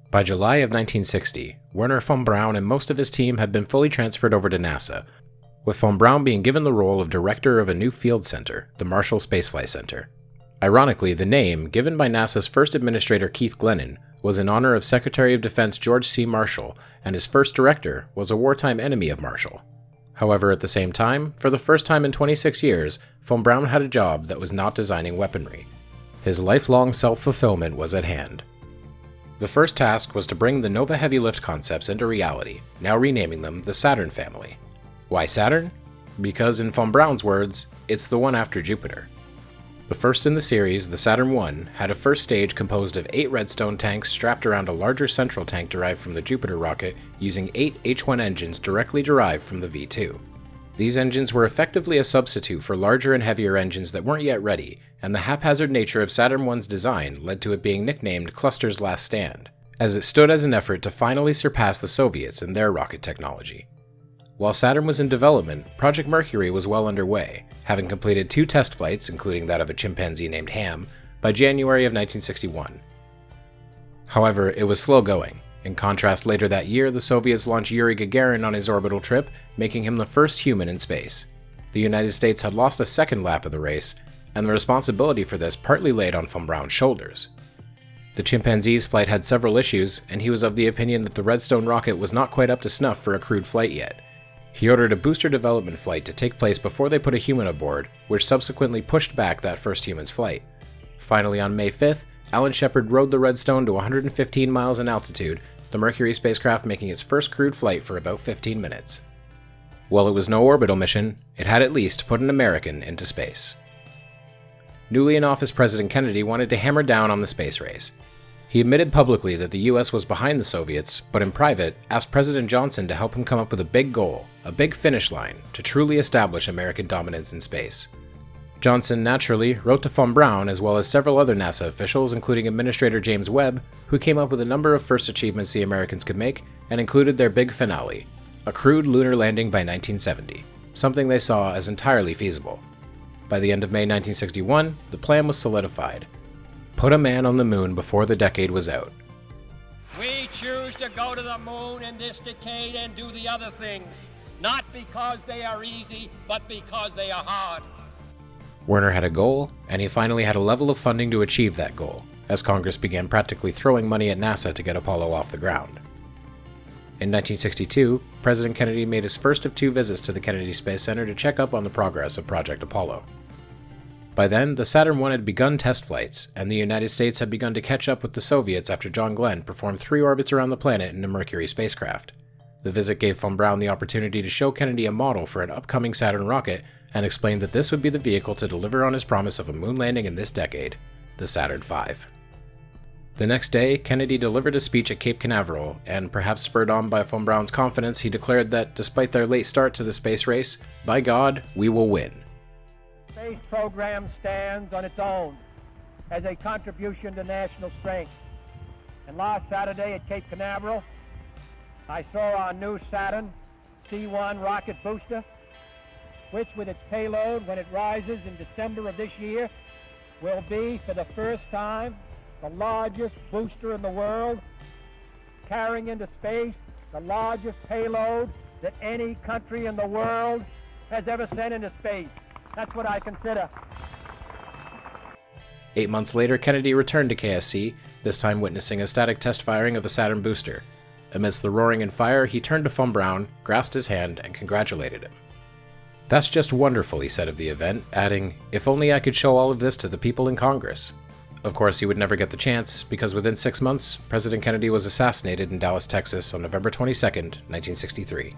By July of 1960, Wernher von Braun and most of his team had been fully transferred over to NASA, with von Braun being given the role of director of a new field center, the Marshall Spaceflight Center. Ironically, the name, given by NASA's first administrator Keith Glennon, was in honor of Secretary of Defense George C. Marshall, and his first director was a wartime enemy of Marshall. However, at the same time, for the first time in 26 years, von Braun had a job that was not designing weaponry. His lifelong self-fulfillment was at hand. The first task was to bring the Nova heavy lift concepts into reality, now renaming them the Saturn family. Why Saturn? Because in von Braun's words, it's the one after Jupiter. The first in the series, the Saturn I, had a first stage composed of 8 Redstone tanks strapped around a larger central tank derived from the Jupiter rocket using 8 H-1 engines directly derived from the V-2. These engines were effectively a substitute for larger and heavier engines that weren't yet ready, and the haphazard nature of Saturn I's design led to it being nicknamed Cluster's Last Stand, as it stood as an effort to finally surpass the Soviets in their rocket technology. While Saturn was in development, Project Mercury was well underway, having completed 2 test flights, including that of a chimpanzee named Ham, by January of 1961. However, it was slow going. In contrast, later that year, the Soviets launched Yuri Gagarin on his orbital trip, making him the first human in space. The United States had lost a second lap of the race, and the responsibility for this partly laid on von Braun's shoulders. The chimpanzee's flight had several issues, and he was of the opinion that the Redstone rocket was not quite up to snuff for a crewed flight yet. He ordered a booster development flight to take place before they put a human aboard, which subsequently pushed back that first human's flight. Finally, on May 5th, Alan Shepard rode the Redstone to 115 miles in altitude, the Mercury spacecraft making its first crewed flight for about 15 minutes. While it was no orbital mission, it had at least put an American into space. Newly in office President Kennedy wanted to hammer down on the space race. He admitted publicly that the US was behind the Soviets, but in private asked President Johnson to help him come up with a big goal, a big finish line, to truly establish American dominance in space. Johnson, naturally, wrote to von Braun as well as several other NASA officials, including Administrator James Webb, who came up with a number of first achievements the Americans could make, and included their big finale, a crewed lunar landing by 1970, something they saw as entirely feasible. By the end of May 1961, the plan was solidified. Put a man on the moon before the decade was out. We choose to go to the moon in this decade and do the other things, not because they are easy, but because they are hard. Wernher had a goal, and he finally had a level of funding to achieve that goal, as Congress began practically throwing money at NASA to get Apollo off the ground. In 1962, President Kennedy made his first of 2 visits to the Kennedy Space Center to check up on the progress of Project Apollo. By then, the Saturn I had begun test flights, and the United States had begun to catch up with the Soviets after John Glenn performed 3 orbits around the planet in a Mercury spacecraft. The visit gave von Braun the opportunity to show Kennedy a model for an upcoming Saturn rocket, and explained that this would be the vehicle to deliver on his promise of a moon landing in this decade, the Saturn V. The next day, Kennedy delivered a speech at Cape Canaveral, and perhaps spurred on by von Braun's confidence, he declared that, despite their late start to the space race, by God, we will win. The space program stands on its own as a contribution to national strength. And last Saturday at Cape Canaveral, I saw our new Saturn C1 rocket booster, which with its payload, when it rises in December of this year, will be, for the first time, the largest booster in the world, carrying into space the largest payload that any country in the world has ever sent into space. That's what I consider. 8 months later, Kennedy returned to KSC, this time witnessing a static test firing of a Saturn booster. Amidst the roaring and fire, he turned to von Braun, grasped his hand, and congratulated him. "That's just wonderful," he said of the event, adding, "If only I could show all of this to the people in Congress." Of course, he would never get the chance, because within 6 months, President Kennedy was assassinated in Dallas, Texas on November 22, 1963.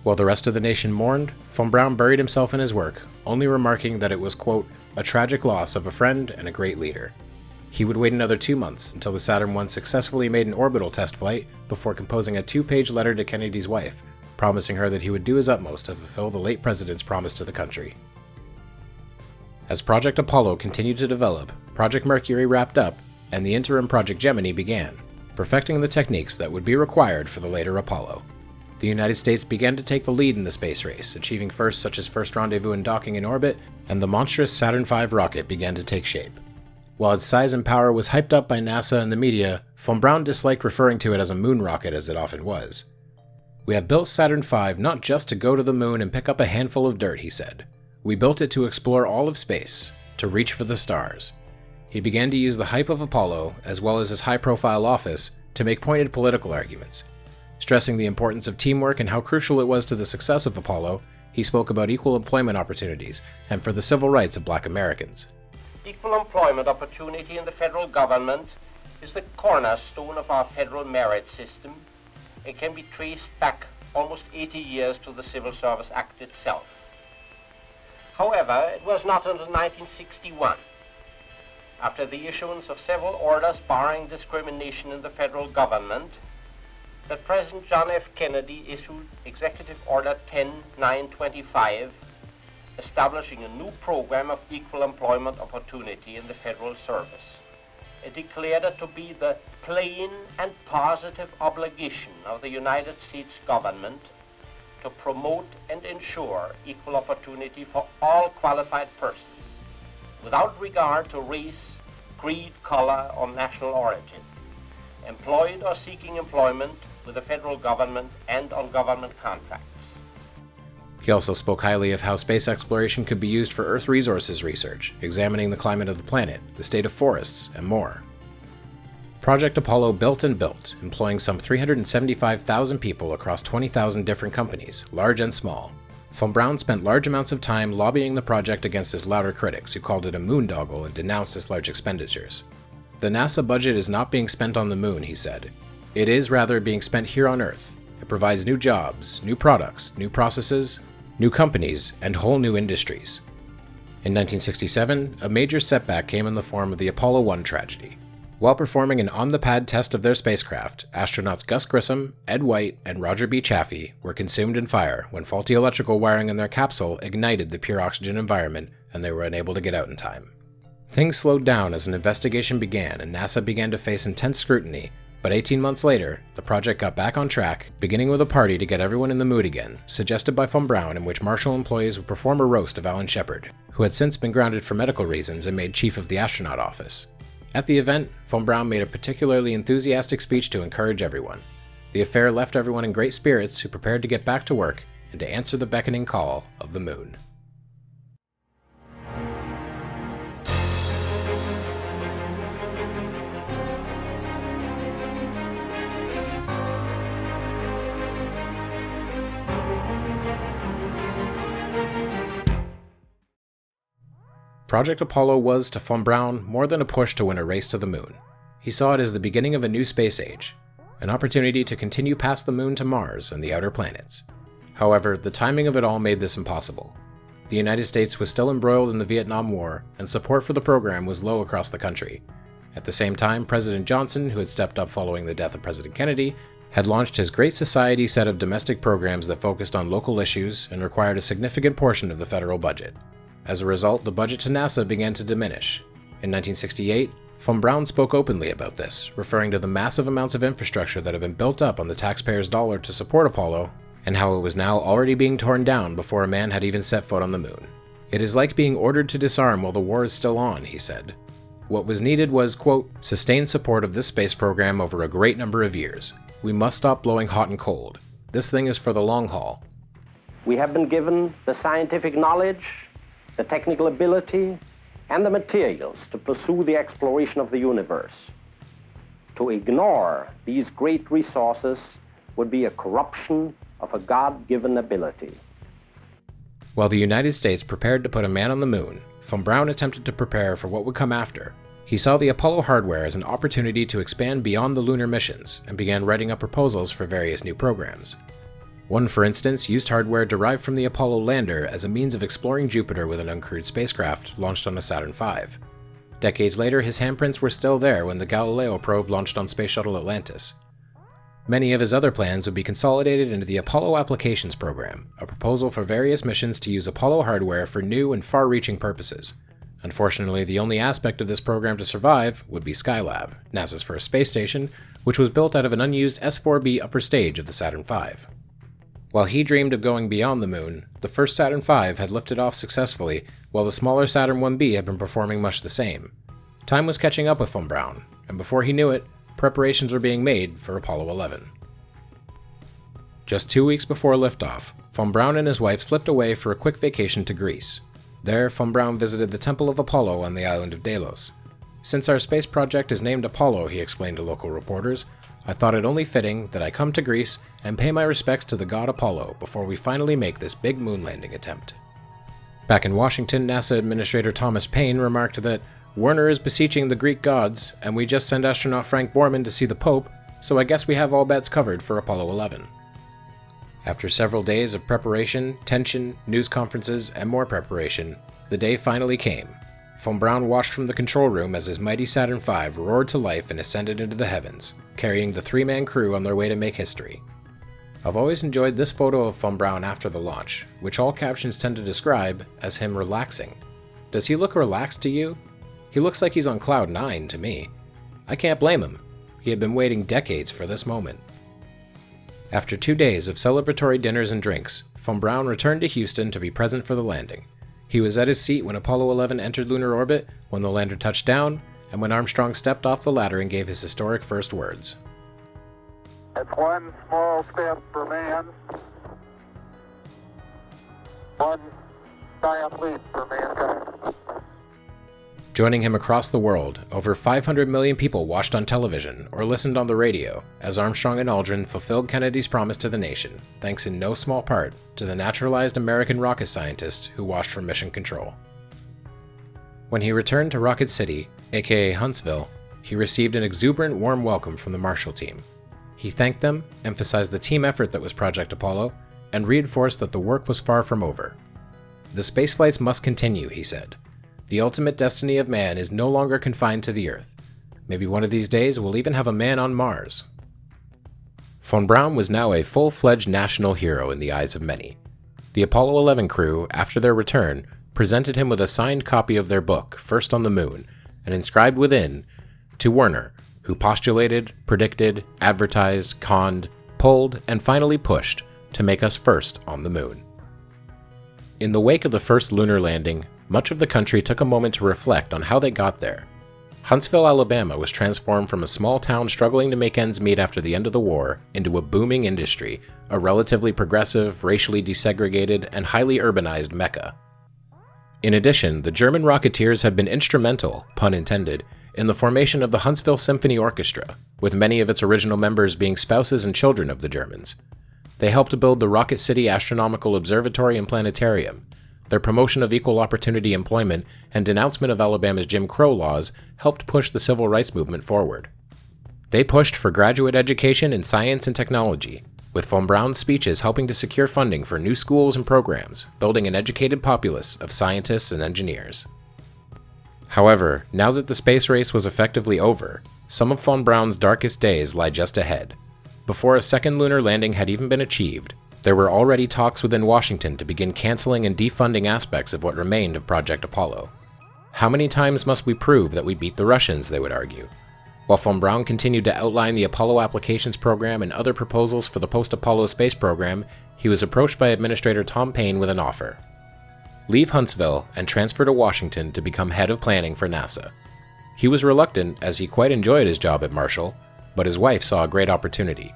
While the rest of the nation mourned, von Braun buried himself in his work, only remarking that it was, quote, a tragic loss of a friend and a great leader. He would wait another 2 months until the Saturn I successfully made an orbital test flight before composing a 2-page letter to Kennedy's wife, promising her that he would do his utmost to fulfill the late president's promise to the country. As Project Apollo continued to develop, Project Mercury wrapped up, and the interim Project Gemini began, perfecting the techniques that would be required for the later Apollo. The United States began to take the lead in the space race, achieving firsts such as first rendezvous and docking in orbit, and the monstrous Saturn V rocket began to take shape. While its size and power was hyped up by NASA and the media, von Braun disliked referring to it as a moon rocket as it often was. "We have built Saturn V not just to go to the moon and pick up a handful of dirt," he said. "We built it to explore all of space, to reach for the stars." He began to use the hype of Apollo, as well as his high-profile office, to make pointed political arguments. Stressing the importance of teamwork and how crucial it was to the success of Apollo, he spoke about equal employment opportunities and for the civil rights of Black Americans. Equal employment opportunity in the federal government is the cornerstone of our federal merit system. It can be traced back almost 80 years to the Civil Service Act itself. However, it was not until 1961, after the issuance of several orders barring discrimination in the federal government, that President John F. Kennedy issued Executive Order 10925, establishing a new program of equal employment opportunity in the federal service. It declared it to be the plain and positive obligation of the United States government to promote and ensure equal opportunity for all qualified persons, without regard to race, creed, color, or national origin, employed or seeking employment with the federal government and on government contracts. He also spoke highly of how space exploration could be used for Earth resources research, examining the climate of the planet, the state of forests, and more. Project Apollo built and built, employing some 375,000 people across 20,000 different companies, large and small. Von Braun spent large amounts of time lobbying the project against his louder critics, who called it a moondoggle and denounced its large expenditures. "The NASA budget is not being spent on the moon," he said. "It is rather being spent here on Earth. It provides new jobs, new products, new processes, new companies, and whole new industries." In 1967, a major setback came in the form of the Apollo 1 tragedy. While performing an on-the-pad test of their spacecraft, astronauts Gus Grissom, Ed White, and Roger B. Chaffee were consumed in fire when faulty electrical wiring in their capsule ignited the pure oxygen environment, and they were unable to get out in time. Things slowed down as an investigation began and NASA began to face intense scrutiny, but 18 months later, the project got back on track, beginning with a party to get everyone in the mood again, suggested by von Braun, in which Marshall employees would perform a roast of Alan Shepard, who had since been grounded for medical reasons and made chief of the astronaut office. At the event, von Braun made a particularly enthusiastic speech to encourage everyone. The affair left everyone in great spirits, who prepared to get back to work and to answer the beckoning call of the moon. Project Apollo was, to von Braun, more than a push to win a race to the moon. He saw it as the beginning of a new space age, an opportunity to continue past the moon to Mars and the outer planets. However, the timing of it all made this impossible. The United States was still embroiled in the Vietnam War, and support for the program was low across the country. At the same time, President Johnson, who had stepped up following the death of President Kennedy, had launched his Great Society set of domestic programs that focused on local issues and required a significant portion of the federal budget. As a result, the budget to NASA began to diminish. In 1968, von Braun spoke openly about this, referring to the massive amounts of infrastructure that had been built up on the taxpayers' dollar to support Apollo, and how it was now already being torn down before a man had even set foot on the moon. "It is like being ordered to disarm while the war is still on," he said. What was needed was, quote, "sustained support of this space program over a great number of years. We must stop blowing hot and cold. This thing is for the long haul." We have been given the scientific knowledge, the technical ability, and the materials to pursue the exploration of the universe. To ignore these great resources would be a corruption of a God-given ability. While the United States prepared to put a man on the moon, von Braun attempted to prepare for what would come after, He saw the Apollo hardware as an opportunity to expand beyond the lunar missions and began writing up proposals for various new programs. One, for instance, used hardware derived from the Apollo lander as a means of exploring Jupiter with an uncrewed spacecraft launched on a Saturn V. Decades later, his handprints were still there when the Galileo probe launched on Space Shuttle Atlantis. Many of his other plans would be consolidated into the Apollo Applications Program, a proposal for various missions to use Apollo hardware for new and far-reaching purposes. Unfortunately, the only aspect of this program to survive would be Skylab, NASA's first space station, which was built out of an unused S-4B upper stage of the Saturn V. While he dreamed of going beyond the moon, the first Saturn V had lifted off successfully, while the smaller Saturn 1B had been performing much the same. Time was catching up with von Braun, and before he knew it, preparations were being made for Apollo 11. Just 2 weeks before liftoff, von Braun and his wife slipped away for a quick vacation to Greece. There, von Braun visited the Temple of Apollo on the island of Delos. "Since our space project is named Apollo," he explained to local reporters, "I thought it only fitting that I come to Greece and pay my respects to the god Apollo before we finally make this big moon landing attempt." Back in Washington, NASA Administrator Thomas Paine remarked that "Wernher is beseeching the Greek gods, and we just sent astronaut Frank Borman to see the Pope, so I guess we have all bets covered for Apollo 11. After several days of preparation, tension, news conferences, and more preparation, the day finally came. Von Braun watched from the control room as his mighty Saturn V roared to life and ascended into the heavens, carrying the three-man crew on their way to make history. I've always enjoyed this photo of von Braun after the launch, which all captions tend to describe as him relaxing. Does he look relaxed to you? He looks like he's on cloud 9 to me. I can't blame him. He had been waiting decades for this moment. After 2 days of celebratory dinners and drinks, von Braun returned to Houston to be present for the landing. He was at his seat when Apollo 11 entered lunar orbit, when the lander touched down, and when Armstrong stepped off the ladder and gave his historic first words. "It's one small step for man, one giant leap for mankind." Joining him across the world, over 500 million people watched on television or listened on the radio as Armstrong and Aldrin fulfilled Kennedy's promise to the nation, thanks in no small part to the naturalized American rocket scientist who watched from mission control. When he returned to Rocket City, aka Huntsville, he received an exuberant warm welcome from the Marshall team. He thanked them, emphasized the team effort that was Project Apollo, and reinforced that the work was far from over. "The spaceflights must continue," he said. "The ultimate destiny of man is no longer confined to the Earth. Maybe one of these days we'll even have a man on Mars." Von Braun was now a full-fledged national hero in the eyes of many. The Apollo 11 crew, after their return, presented him with a signed copy of their book, First on the Moon, and inscribed within, "To Wernher, who postulated, predicted, advertised, conned, pulled, and finally pushed to make us first on the moon." In the wake of the first lunar landing, much of the country took a moment to reflect on how they got there. Huntsville, Alabama was transformed from a small town struggling to make ends meet after the end of the war into a booming industry, a relatively progressive, racially desegregated, and highly urbanized mecca. In addition, the German Rocketeers had been instrumental, pun intended, in the formation of the Huntsville Symphony Orchestra, with many of its original members being spouses and children of the Germans. They helped build the Rocket City Astronomical Observatory and Planetarium. Their promotion of equal opportunity employment and denouncement of Alabama's Jim Crow laws helped push the civil rights movement forward. They pushed for graduate education in science and technology, with von Braun's speeches helping to secure funding for new schools and programs, building an educated populace of scientists and engineers. However, now that the space race was effectively over, some of von Braun's darkest days lie just ahead. Before a second lunar landing had even been achieved, there were already talks within Washington to begin canceling and defunding aspects of what remained of Project Apollo. How many times must we prove that we beat the Russians, they would argue. While von Braun continued to outline the Apollo Applications Program and other proposals for the post-Apollo space program, he was approached by Administrator Tom Paine with an offer. Leave Huntsville and transfer to Washington to become head of planning for NASA. He was reluctant as he quite enjoyed his job at Marshall, but his wife saw a great opportunity.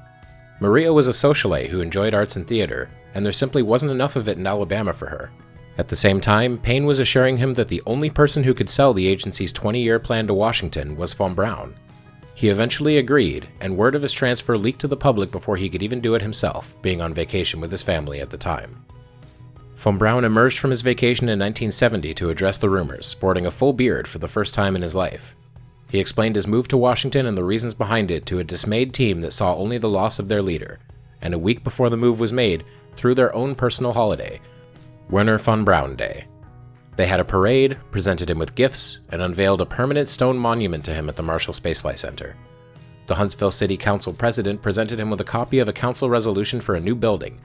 Maria was a socialite who enjoyed arts and theater, and there simply wasn't enough of it in Alabama for her. At the same time, Paine was assuring him that the only person who could sell the agency's 20-year plan to Washington was von Braun. He eventually agreed, and word of his transfer leaked to the public before he could even do it himself, being on vacation with his family at the time. Von Braun emerged from his vacation in 1970 to address the rumors, sporting a full beard for the first time in his life. He explained his move to Washington and the reasons behind it to a dismayed team that saw only the loss of their leader, and a week before the move was made, threw their own personal holiday, Wernher von Braun Day. They had a parade, presented him with gifts, and unveiled a permanent stone monument to him at the Marshall Space Flight Center. The Huntsville City Council president presented him with a copy of a council resolution for a new building,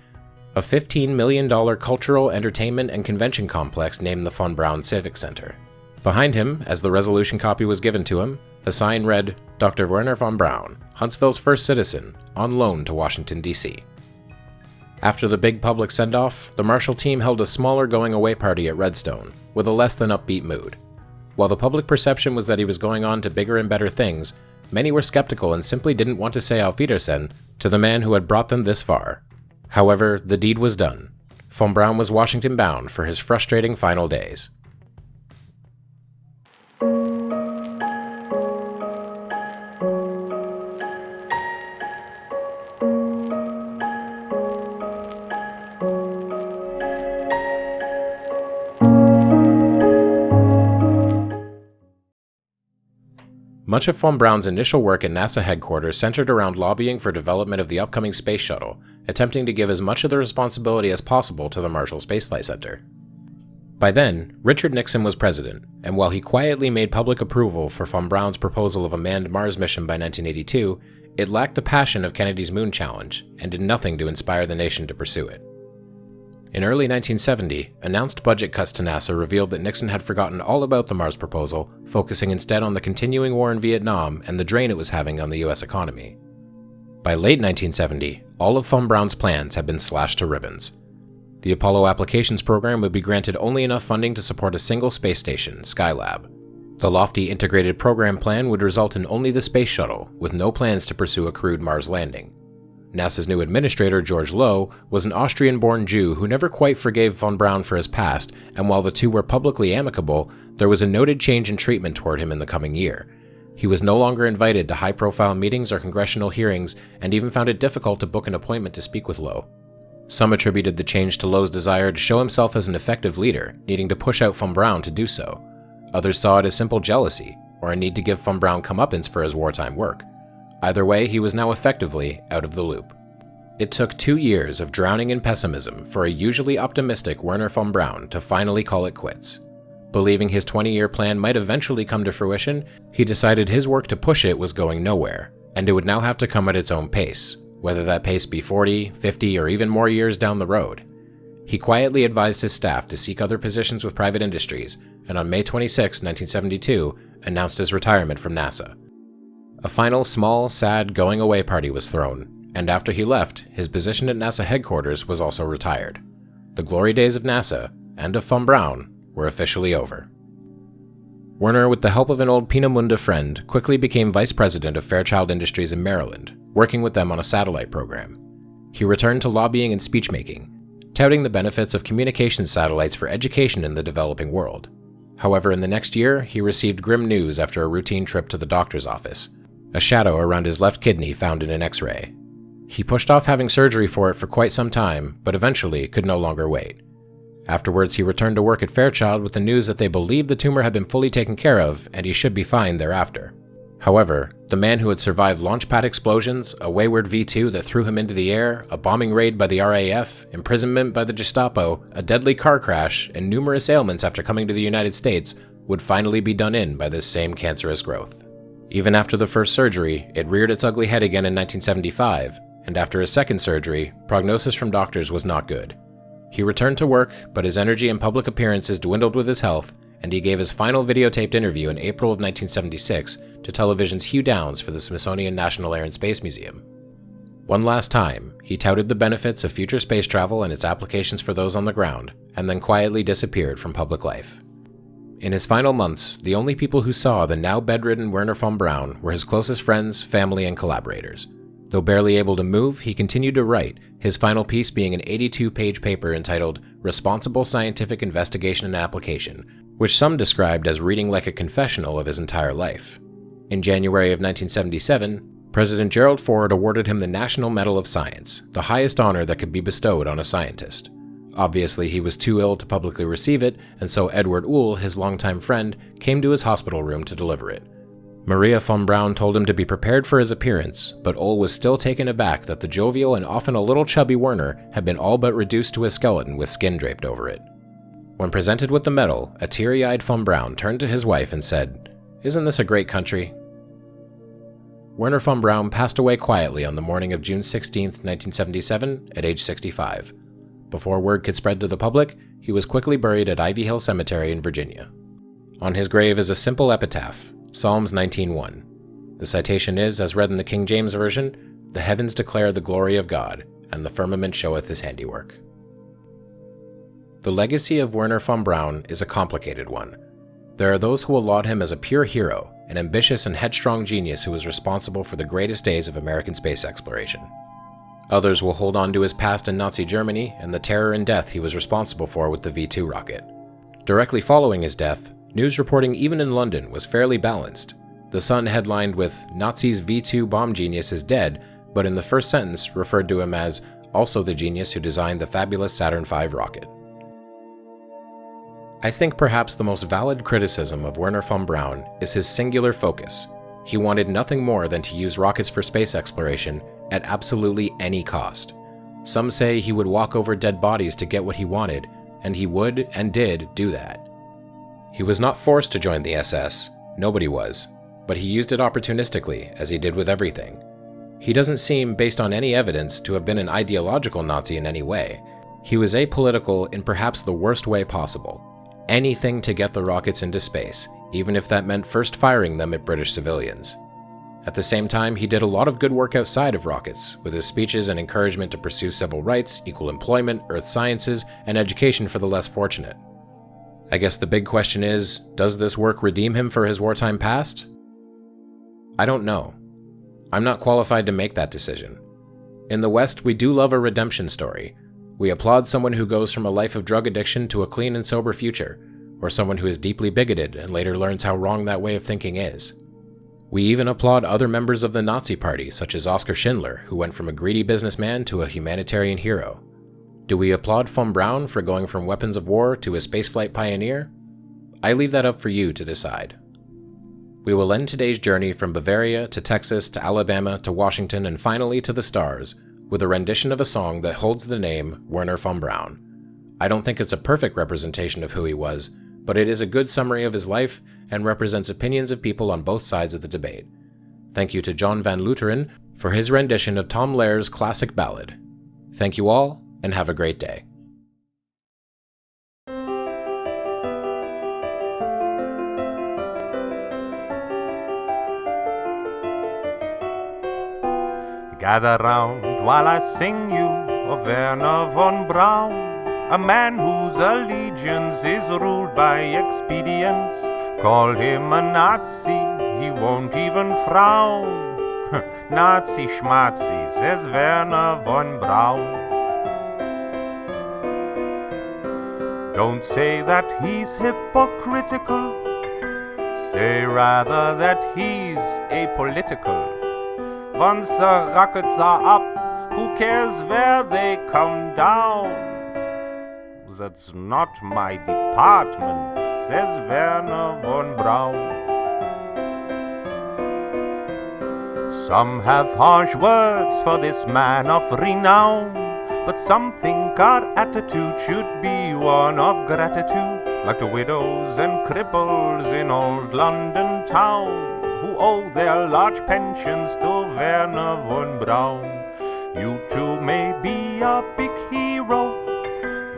a $15 million cultural, entertainment, and convention complex named the Von Braun Civic Center. Behind him, as the resolution copy was given to him, a sign read, Dr. Wernher von Braun, Huntsville's first citizen, on loan to Washington, D.C. After the big public send-off, the Marshall team held a smaller going-away party at Redstone, with a less than upbeat mood. While the public perception was that he was going on to bigger and better things, many were skeptical and simply didn't want to say Auf Wiedersehen to the man who had brought them this far. However, the deed was done. Von Braun was Washington-bound for his frustrating final days. Much of von Braun's initial work at NASA headquarters centered around lobbying for development of the upcoming space shuttle, attempting to give as much of the responsibility as possible to the Marshall Space Flight Center. By then, Richard Nixon was president, and while he quietly made public approval for von Braun's proposal of a manned Mars mission by 1982, it lacked the passion of Kennedy's Moon Challenge and did nothing to inspire the nation to pursue it. In early 1970, announced budget cuts to NASA revealed that Nixon had forgotten all about the Mars proposal, focusing instead on the continuing war in Vietnam and the drain it was having on the US economy. By late 1970, all of von Braun's plans had been slashed to ribbons. The Apollo Applications Program would be granted only enough funding to support a single space station, Skylab. The lofty integrated program plan would result in only the space shuttle, with no plans to pursue a crewed Mars landing. NASA's new administrator, George Low, was an Austrian-born Jew who never quite forgave von Braun for his past, and while the two were publicly amicable, there was a noted change in treatment toward him in the coming year. He was no longer invited to high-profile meetings or congressional hearings, and even found it difficult to book an appointment to speak with Low. Some attributed the change to Low's desire to show himself as an effective leader, needing to push out von Braun to do so. Others saw it as simple jealousy, or a need to give von Braun comeuppance for his wartime work. Either way, he was now effectively out of the loop. It took 2 years of drowning in pessimism for a usually optimistic Wernher von Braun to finally call it quits. Believing his 20-year plan might eventually come to fruition, he decided his work to push it was going nowhere, and it would now have to come at its own pace, whether that pace be 40, 50, or even more years down the road. He quietly advised his staff to seek other positions with private industries, and on May 26, 1972, announced his retirement from NASA. A final small, sad going-away party was thrown, and after he left, his position at NASA headquarters was also retired. The glory days of NASA, and of von Braun, were officially over. Wernher, with the help of an old Peenemunde friend, quickly became vice president of Fairchild Industries in Maryland, working with them on a satellite program. He returned to lobbying and speechmaking, touting the benefits of communications satellites for education in the developing world. However, in the next year, he received grim news after a routine trip to the doctor's office. A shadow around his left kidney found in an X-ray. He pushed off having surgery for it for quite some time, but eventually could no longer wait. Afterwards, he returned to work at Fairchild with the news that they believed the tumor had been fully taken care of, and he should be fine thereafter. However, the man who had survived launch pad explosions, a wayward V-2 that threw him into the air, a bombing raid by the RAF, imprisonment by the Gestapo, a deadly car crash, and numerous ailments after coming to the United States, would finally be done in by this same cancerous growth. Even after the first surgery, it reared its ugly head again in 1975, and after his second surgery, prognosis from doctors was not good. He returned to work, but his energy and public appearances dwindled with his health, and he gave his final videotaped interview in April of 1976 to television's Hugh Downs for the Smithsonian National Air and Space Museum. One last time, he touted the benefits of future space travel and its applications for those on the ground, and then quietly disappeared from public life. In his final months, the only people who saw the now bedridden Wernher von Braun were his closest friends, family, and collaborators. Though barely able to move, he continued to write, his final piece being an 82-page paper entitled Responsible Scientific Investigation and Application, which some described as reading like a confessional of his entire life. In January of 1977, President Gerald Ford awarded him the National Medal of Science, the highest honor that could be bestowed on a scientist. Obviously, he was too ill to publicly receive it, and so Edward Uhl, his longtime friend, came to his hospital room to deliver it. Maria von Braun told him to be prepared for his appearance, but Ull was still taken aback that the jovial and often a little chubby Wernher had been all but reduced to a skeleton with skin draped over it. When presented with the medal, a teary-eyed von Braun turned to his wife and said, "Isn't this a great country?" Wernher von Braun passed away quietly on the morning of June 16, 1977, at age 65. Before word could spread to the public, he was quickly buried at Ivy Hill Cemetery in Virginia. On his grave is a simple epitaph, Psalms 19:1. The citation is, as read in the King James Version, "The heavens declare the glory of God, and the firmament showeth his handiwork." The legacy of Wernher von Braun is a complicated one. There are those who will laud him as a pure hero, an ambitious and headstrong genius who was responsible for the greatest days of American space exploration. Others will hold on to his past in Nazi Germany and the terror and death he was responsible for with the V2 rocket. Directly following his death, news reporting even in London was fairly balanced. The Sun headlined with "Nazis' V2 bomb genius is dead," but in the first sentence referred to him as also the genius who designed the fabulous Saturn V rocket. I think perhaps the most valid criticism of Wernher von Braun is his singular focus. He wanted nothing more than to use rockets for space exploration at absolutely any cost. Some say he would walk over dead bodies to get what he wanted, and he would and did do that. He was not forced to join the SS, nobody was, but he used it opportunistically, as he did with everything. He doesn't seem, based on any evidence, to have been an ideological Nazi in any way. He was apolitical in perhaps the worst way possible. Anything to get the rockets into space, even if that meant first firing them at British civilians. At the same time, he did a lot of good work outside of rockets, with his speeches and encouragement to pursue civil rights, equal employment, earth sciences, and education for the less fortunate. I guess the big question is, does this work redeem him for his wartime past? I don't know. I'm not qualified to make that decision. In the West, we do love a redemption story. We applaud someone who goes from a life of drug addiction to a clean and sober future, or someone who is deeply bigoted and later learns how wrong that way of thinking is. We even applaud other members of the Nazi Party, such as Oskar Schindler, who went from a greedy businessman to a humanitarian hero. Do we applaud von Braun for going from weapons of war to a spaceflight pioneer? I leave that up for you to decide. We will end today's journey from Bavaria to Texas to Alabama to Washington and finally to the stars with a rendition of a song that holds the name Wernher von Braun. I don't think it's a perfect representation of who he was, but it is a good summary of his life and represents opinions of people on both sides of the debate. Thank you to John Van Lutheren for his rendition of Tom Lehrer's classic ballad. Thank you all, and have a great day. Gather round while I sing you of Wernher von Braun, a man whose allegiance is ruled by expedience. Call him a Nazi, he won't even frown. Nazi schmazi, says Wernher von Braun. Don't say that he's hypocritical, say rather that he's apolitical. Once the rockets are up, who cares where they come down? That's not my department, says Wernher von Braun. Some have harsh words for this man of renown, but some think our attitude should be one of gratitude, like the widows and cripples in old London town, who owe their large pensions to Wernher von Braun. You too may be a big hero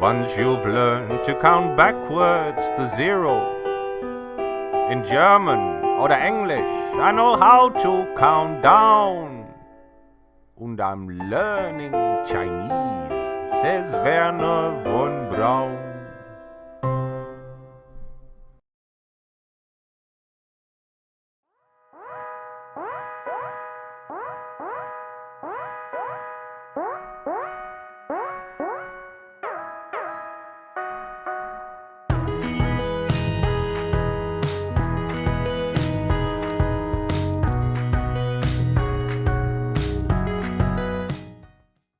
once you've learned to count backwards to zero. In German or English, I know how to count down. And I'm learning Chinese, says Wernher von Braun.